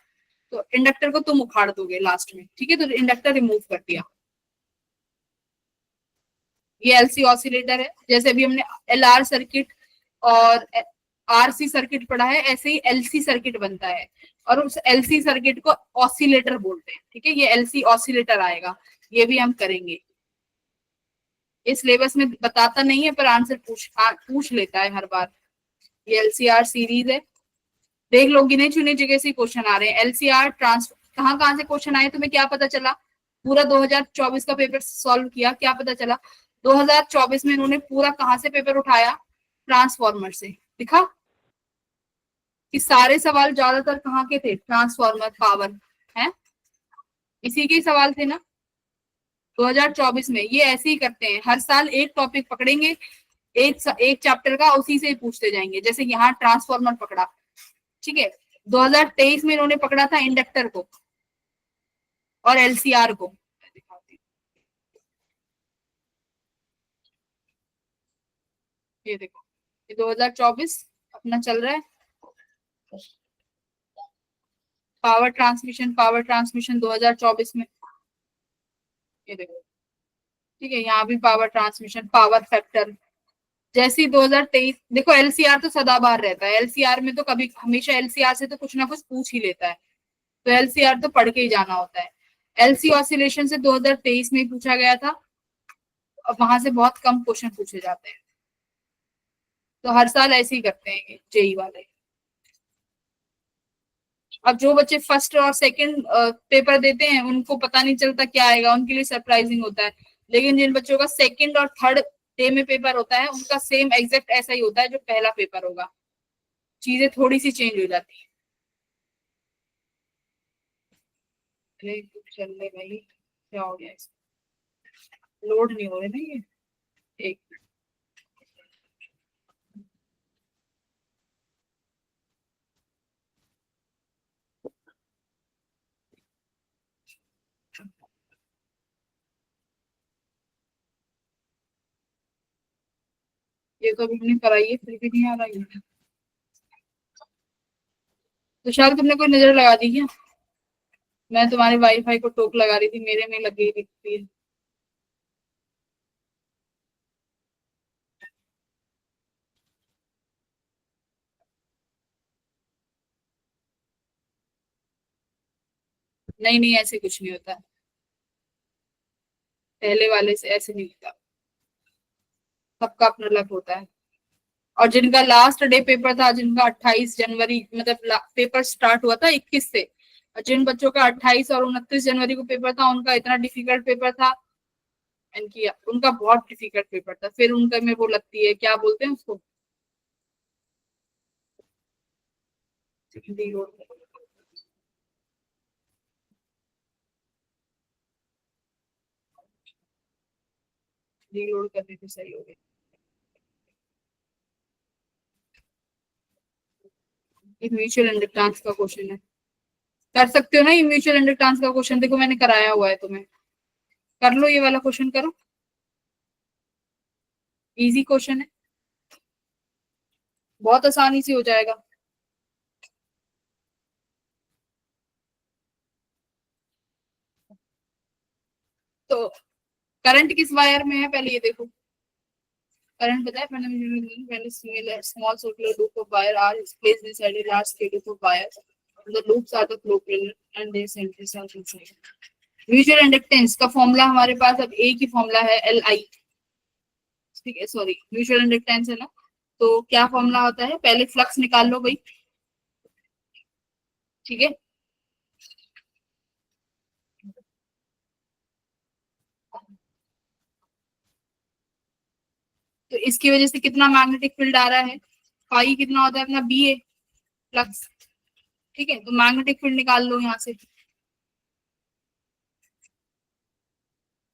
तो इंडक्टर को तुम उखाड़ दोगे लास्ट में, ठीक है, तो इंडक्टर रिमूव कर दिया। ये एलसी ऑसिलेटर है, जैसे अभी हमने एलआर सर्किट और आरसी सर्किट पढ़ा है, ऐसे ही एलसी सर्किट बनता है, और उस एलसी सर्किट को ऑसिलेटर बोलते हैं, ठीक है, ये एलसी ऑसिलेटर आएगा, ये भी हम करेंगे। ये सिलेबस में बताता नहीं है पर आंसर पूछ लेता है हर बार। ये एलसीआर सीरीज है, देख लो गिने चुने जगह से क्वेश्चन आ रहे हैं। एलसीआर ट्रांसफर कहाँ से क्वेश्चन आए, तुम्हें क्या पता चला? पूरा 2024 का पेपर सॉल्व किया, क्या पता चला 2024 में इन्होंने पूरा कहाँ से पेपर उठाया? ट्रांसफॉर्मर से। दिखा कि सारे सवाल ज्यादातर कहाँ के थे? ट्रांसफॉर्मर, पावर, है इसी के सवाल थे ना 2024 में। ये ऐसे ही करते हैं, हर साल एक टॉपिक पकड़ेंगे, एक चैप्टर का, उसी से पूछते जाएंगे, जैसे यहाँ ट्रांसफॉर्मर पकड़ा, ठीक है। 2023 में इन्होंने पकड़ा था इंडक्टर को और एलसीआर को। ये देखो, ये 2024 अपना चल रहा है, पावर ट्रांसमिशन 2024 में, ये देखो, ठीक है, यहाँ भी पावर ट्रांसमिशन, पावर फैक्टर। जैसे 2023 देखो, एलसीआर तो सदाबहार रहता है, एलसीआर में तो कभी हमेशा एलसीआर से तो कुछ ना कुछ पूछ ही लेता है, तो एलसीआर तो पढ़ के ही जाना होता है। एलसी ऑसिलेशन से 2023 में ही पूछा गया था, अब वहां से बहुत कम क्वेश्चन पूछे जाते हैं, तो हर साल ऐसे ही करते हैं जेई वाले। अब जो बच्चे फर्स्ट और सेकंड पेपर देते हैं उनको पता नहीं चलता क्या आएगा, उनके लिए सरप्राइजिंग होता है, लेकिन जिन बच्चों का सेकंड और थर्ड डे में पेपर होता है उनका सेम एग्जैक्ट ऐसा ही होता है जो पहला पेपर होगा, चीजें थोड़ी सी चेंज हो जाती है। अरे चल रहे भाई, क्या हो गया, लोड नहीं हो रहे ना ये, एक ये तो अभी हमने कराई है फिर भी नहीं आ रहा है, तो शायद तुमने कोई नजर लगा दी क्या? मैं तुम्हारे वाईफाई को टोक लगा रही थी, मेरे में लगी दिखती है। नहीं नहीं, ऐसे कुछ नहीं होता, पहले वाले से ऐसे नहीं होता, सबका अपना लक होता है। और जिनका लास्ट डे पेपर था, जिनका 28 जनवरी मतलब पेपर स्टार्ट हुआ था 21 से, और जिन बच्चों का 28 और 29 जनवरी को पेपर था, उनका इतना डिफिकल्ट पेपर था, इनकी उनका बहुत डिफिकल्ट पेपर था, फिर उनका में वो लगती है, क्या बोलते हैं उसको, रीलोड करने से सही हो गया। म्यूचुअल इंडक्टेंस का क्वेश्चन है, कर सकते हो ना ये म्यूचुअल इंडक्टेंस का क्वेश्चन, देखो मैंने कराया हुआ है तुम्हें, कर लो ये वाला क्वेश्चन करो, इजी क्वेश्चन है, बहुत आसानी से हो जाएगा। तो करंट किस वायर में है पहले ये देखो, करंट बताया मैंने, small circular loop of wire R is placed inside a large scale of wires. The loops are the flow plane and their centers are inside. Mutual inductance का फॉर्मूला हमारे पास अब एक ही फॉर्मूला है, एल आई, ठीक है, sorry mutual inductance है ना, तो क्या फॉर्मूला होता है, पहले फ्लक्स निकाल लो भाई, ठीक है, तो इसकी वजह से कितना मैग्नेटिक फील्ड आ रहा है, पाई कितना होता है अपना बी ए फ्लक्स, ठीक है, तो मैग्नेटिक फील्ड निकाल लो यहाँ से,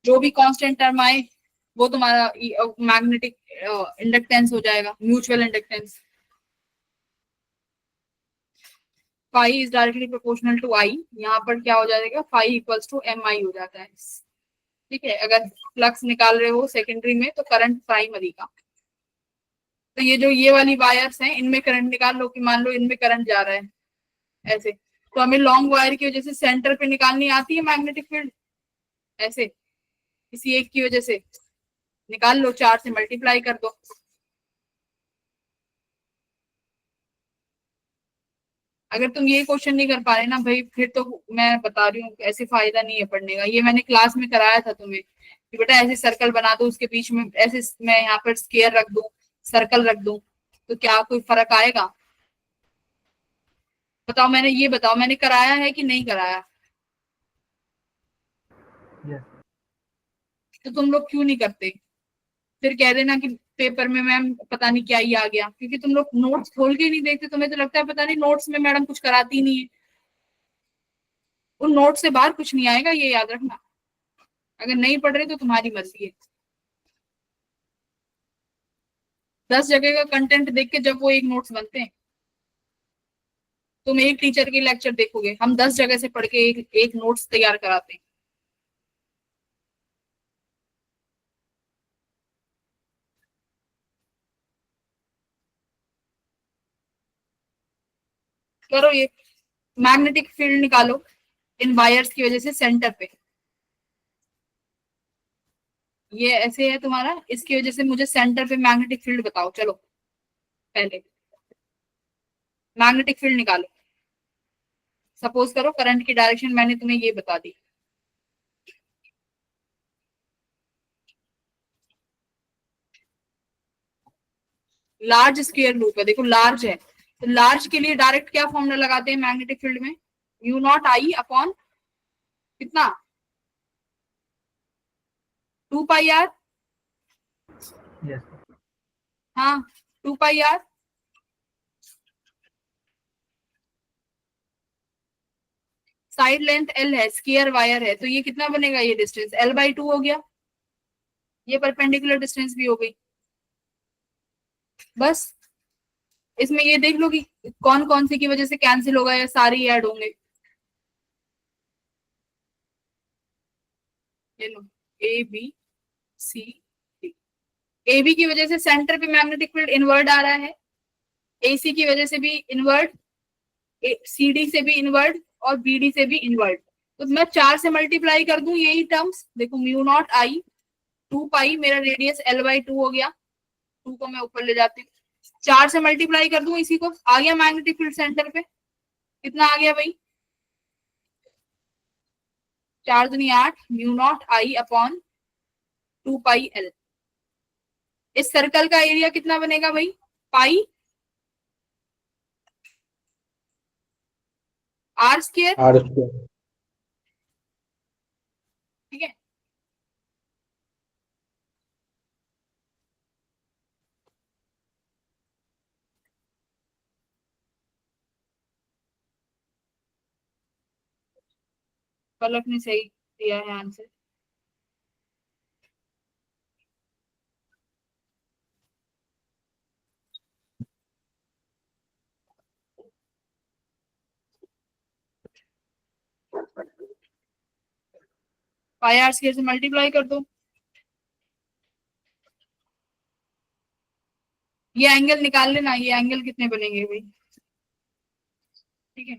जो भी कांस्टेंट टर्म आए वो तुम्हारा मैग्नेटिक इंडक्टेंस हो जाएगा, mutual inductance. Phi is directly proportional to I, यहाँ पर क्या हो जाएगा, phi equals to M I हो जाता है, ठीक है, अगर फ्लक्स निकाल रहे हो सेकेंडरी में तो करंट प्राइमरी का, तो ये जो ये वाली वायर्स हैं इनमें करंट निकाल लो, कि मान लो इनमें करंट जा रहा है ऐसे, तो हमें लॉन्ग वायर की वजह से सेंटर पे निकालनी आती है मैग्नेटिक फील्ड, ऐसे किसी एक की वजह से निकाल लो, 4 से मल्टीप्लाई कर दो। अगर तुम ये क्वेश्चन नहीं कर पा रहे ना भाई, फिर तो मैं बता रही हूँ ऐसे फायदा नहीं है पढ़ने का, ये मैंने क्लास में कराया था तुम्हें कि बेटा ऐसे सर्कल बना दो, उसके बीच में ऐसे मैं यहाँ पर स्केयर रख दूं, सर्कल रख दूं, तो क्या कोई फर्क आएगा, बताओ, मैंने ये बताओ मैंने कराया है कि नहीं कराया, तो तुम लोग क्यों नहीं करते, फिर कह देना कि पेपर में मैम पता नहीं क्या ही आ गया, क्योंकि तुम लोग नोट्स खोल के नहीं देखते, तुम्हें तो लगता है पता नहीं नोट्स में मैडम कुछ कराती नहीं है, उन नोट से बाहर कुछ नहीं आएगा, ये याद रखना, अगर नहीं पढ़ रहे तो तुम्हारी मर्जी है, 10 जगह का कंटेंट देख के जब वो एक नोट्स बनते हैं, तुम एक टीचर के लेक्चर देखोगे, हम 10 जगह से पढ़ के एक नोट्स तैयार कराते हैं, करो ये, मैग्नेटिक फील्ड निकालो इन वायर्स की वजह से सेंटर पे। ये ऐसे है तुम्हारा, इसकी वजह से मुझे सेंटर पे मैग्नेटिक फील्ड बताओ। चलो पहले मैग्नेटिक फील्ड निकालो। सपोज करो करंट की डायरेक्शन मैंने तुम्हें ये बता दी, लार्ज स्क्वायर लूप है, देखो लार्ज है, तो लार्ज के लिए डायरेक्ट क्या फॉर्मूला लगाते हैं मैग्नेटिक फील्ड में, यू नॉट आई अपॉन कितना 2 पाई आर। हाँ 2 पाई आर। साइड लेंथ एल है, स्क्वायर वायर है, तो ये कितना बनेगा, ये डिस्टेंस L/2 हो गया, ये परपेंडिकुलर डिस्टेंस भी हो गई। बस इसमें ये देख लो कि कौन कौन सी की वजह से कैंसिल होगा या सारे ही ऐड होंगे। ये लो A B C D. A B की वजह से सेंटर पे मैग्नेटिक फील्ड इनवर्ट आ रहा है, ए सी की वजह से भी इनवर्ट, सी डी से भी इनवर्ट और बी डी से भी इनवर्ट। तो मैं 4 से मल्टीप्लाई कर दूं यही टर्म्स, देखो म्यू नॉट आई 2 पाई, मेरा रेडियस L/2 हो गया, 2 को मैं ऊपर ले जाती हूँ, 4 से मल्टीप्लाई कर दूं इसी को, आ गया मैग्नेटिक फील्ड सेंटर पे। कितना आ गया भाई, 4 दूनी 8 mu naught I upon 2 pi L। इस सर्कल का एरिया कितना बनेगा भाई, पाई आर स्क्वायर। ठीक है, पलक ने सही दिया है आंसर। पाई आर स्क्वायर से मल्टीप्लाई कर दो, ये एंगल निकाल लेना, ये एंगल कितने बनेंगे भाई। ठीक है,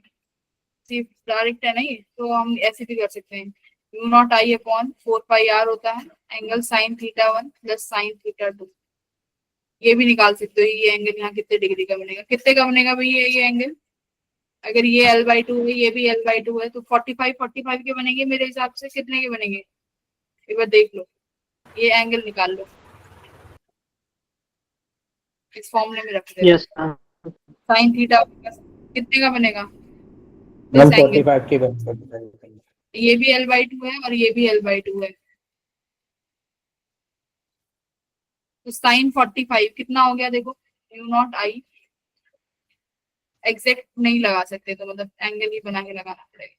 सिर्फ डायरेक्ट है नहीं, तो हम ऐसे भी कर सकते हैं, U naught I upon 4 pi R होता है angle sine theta 1 plus sine theta 2। ये भी निकाल सकते हो, ये एंगल यहाँ कितने डिग्री का बनेगा, कितने का बनेगा भाई ये एंगल, अगर ये L/2 है ये भी L/2 है तो 45 के बनेंगे मेरे हिसाब से। कितने के बनेंगे एक बार देख लो, ये एंगल निकाल लो, इस फॉर्मूले में रख दे। यस साइन थीटा कितने का बनेगा, 145 के बन। ये भी L/2 है और ये भी L/2 है, तो साइन 45 कितना हो गया, देखो यू नॉट आई, एग्जैक्ट नहीं लगा सकते तो मतलब एंगल ही बना के लगाना पड़ेगा।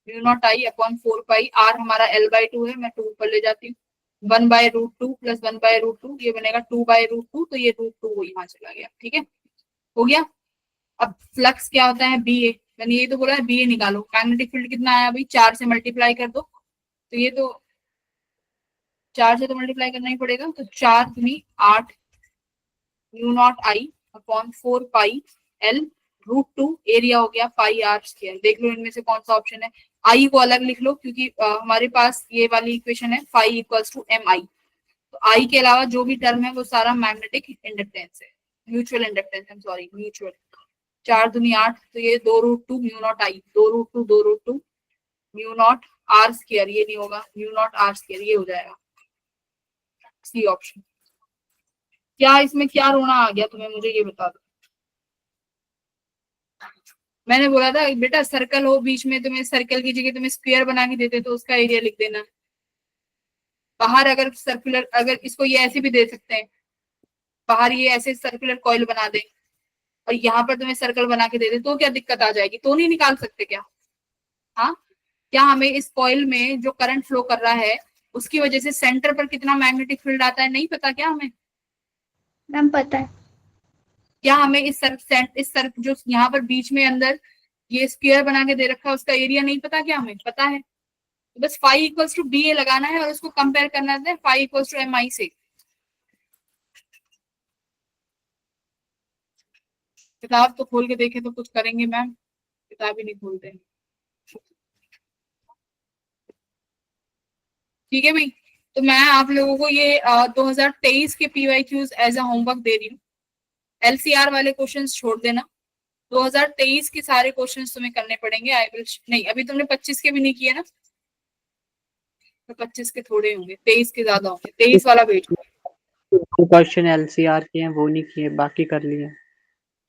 U naught I upon 4 pi R, हमारा L/2 है, मैं 2 ऊपर ले जाती हूँ, 1/√2 प्लस 1/√2, ये बनेगा 2/√2, तो ये √2 यहाँ चला गया। ठीक है, हो गया। अब फ्लक्स क्या होता है, बी ए, मैंने ये तो बोला है बी ए निकालो। मैग्नेटिक फील्ड कितना आया भाई, 4 से मल्टीप्लाई कर दो, तो ये तो 4 से तो मल्टीप्लाई करना ही पड़ेगा, तो 4 दूनी 8 you naught I upon 4 pi L √2, area हो गया पाई आर स्क्वायर। देख लो इनमें से कौन सा ऑप्शन है, आई को अलग लिख लो क्योंकि हमारे पास ये वाली इक्वेशन है फाई इक्वल्स टू एम आई, तो आई के अलावा जो भी टर्म है वो सारा मैग्नेटिक इंडक्टेंस है, mutual inductance, I am sorry mutual. 4 दूनी 8, तो ये 2√2 mu naught I, 2√2 mu naught R square, ये नहीं होगा म्यू नॉट आर स्क्वायर, ये हो जाएगा सी ऑप्शन। क्या इसमें क्या रोना आ गया तुम्हें, मुझे ये बता दो। मैंने बोला था बेटा सर्कल हो बीच में, तुम्हें सर्कल की जगह तुम्हें स्क्वायर बना के देते तो उसका एरिया लिख देना। बाहर अगर सर्कुलर, अगर इसको ये ऐसे भी दे सकते हैं, बाहर ये ऐसे सर्कुलर कॉइल बना दे और यहाँ पर तुम्हें सर्कल बना के दे दे, तो क्या दिक्कत आ जाएगी, तो नहीं निकाल सकते क्या। हाँ, क्या हमें इस कॉइल में जो करंट फ्लो कर रहा है उसकी वजह से सेंटर पर कितना मैग्नेटिक फील्ड आता है, नहीं पता क्या हमें। मैम पता है। क्या हमें इस सर्क जो यहाँ पर बीच में अंदर ये स्क्वायर बना के दे रखा है उसका एरिया नहीं पता क्या, हमें पता है। तो बस फाई इक्वल्स टू बी ए लगाना है और उसको कंपेयर करना है फाई इक्वल्स टू एम आई से। किताब तो खोल के देखे तो कुछ करेंगे मैम, किताब ही नहीं खोलते। ठीक है भाई, तो मैं आप लोगों को ये 2023 के PYQs एज अ होमवर्क दे रही हूँ। LCR वाले क्वेश्चंस छोड़ देना, 2023 के सारे क्वेश्चंस तुम्हें करने पड़ेंगे। आई विल नहीं, अभी तुमने 25 के भी नहीं किए ना, तो 25 के थोड़े होंगे, 23 के ज्यादा होंगे। 23 वाला भेज। क्वेश्चन LCR के हैं वो नहीं किए, बाकी कर लिए।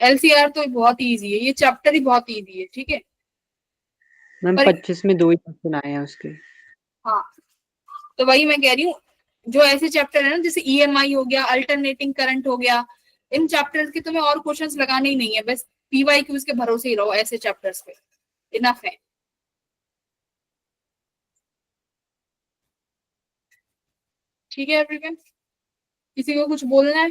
LCR तो बहुत इजी है, ये चैप्टर ही बहुत इजी है। ठीक है मैम पर 25 में 2 ही क्वेश्चन आए हैं उसके। हाँ, तो वही मैं कह रही हूँ, जो ऐसे चैप्टर है ना जैसे EMI हो गया, अल्टरनेटिंग करंट हो गया, इन चैप्टर्स के तुम्हें और क्वेश्चंस लगाने ही नहीं है, बस PYQs के भरोसे ही रहो, ऐसे चैप्टर्स पे इनफ है। ठीक है एवरीवन, किसी को कुछ बोलना है?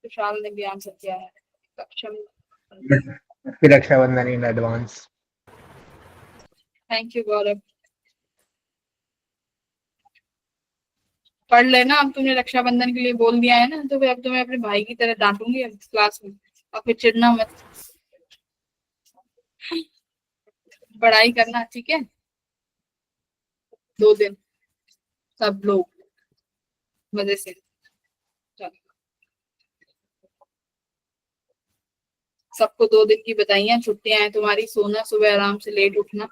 विशाल ने भी आंसर किया है। Saksham, Rakshabandhan in advance. Thank you Gaurav. पढ़ लेना, अब तुमने रक्षाबंधन के लिए बोल दिया है ना, तो फिर अब तुम्हें अपने भाई की तरह डांटूंगी क्लास में, और फिर चिढ़ना मत, पढ़ाई करना। ठीक है, 2 दिन सब लोग मजे से। चलो, सबको 2 दिन की बधाइयां, छुट्टियां हैं तुम्हारी, सोना सुबह आराम से, लेट उठना।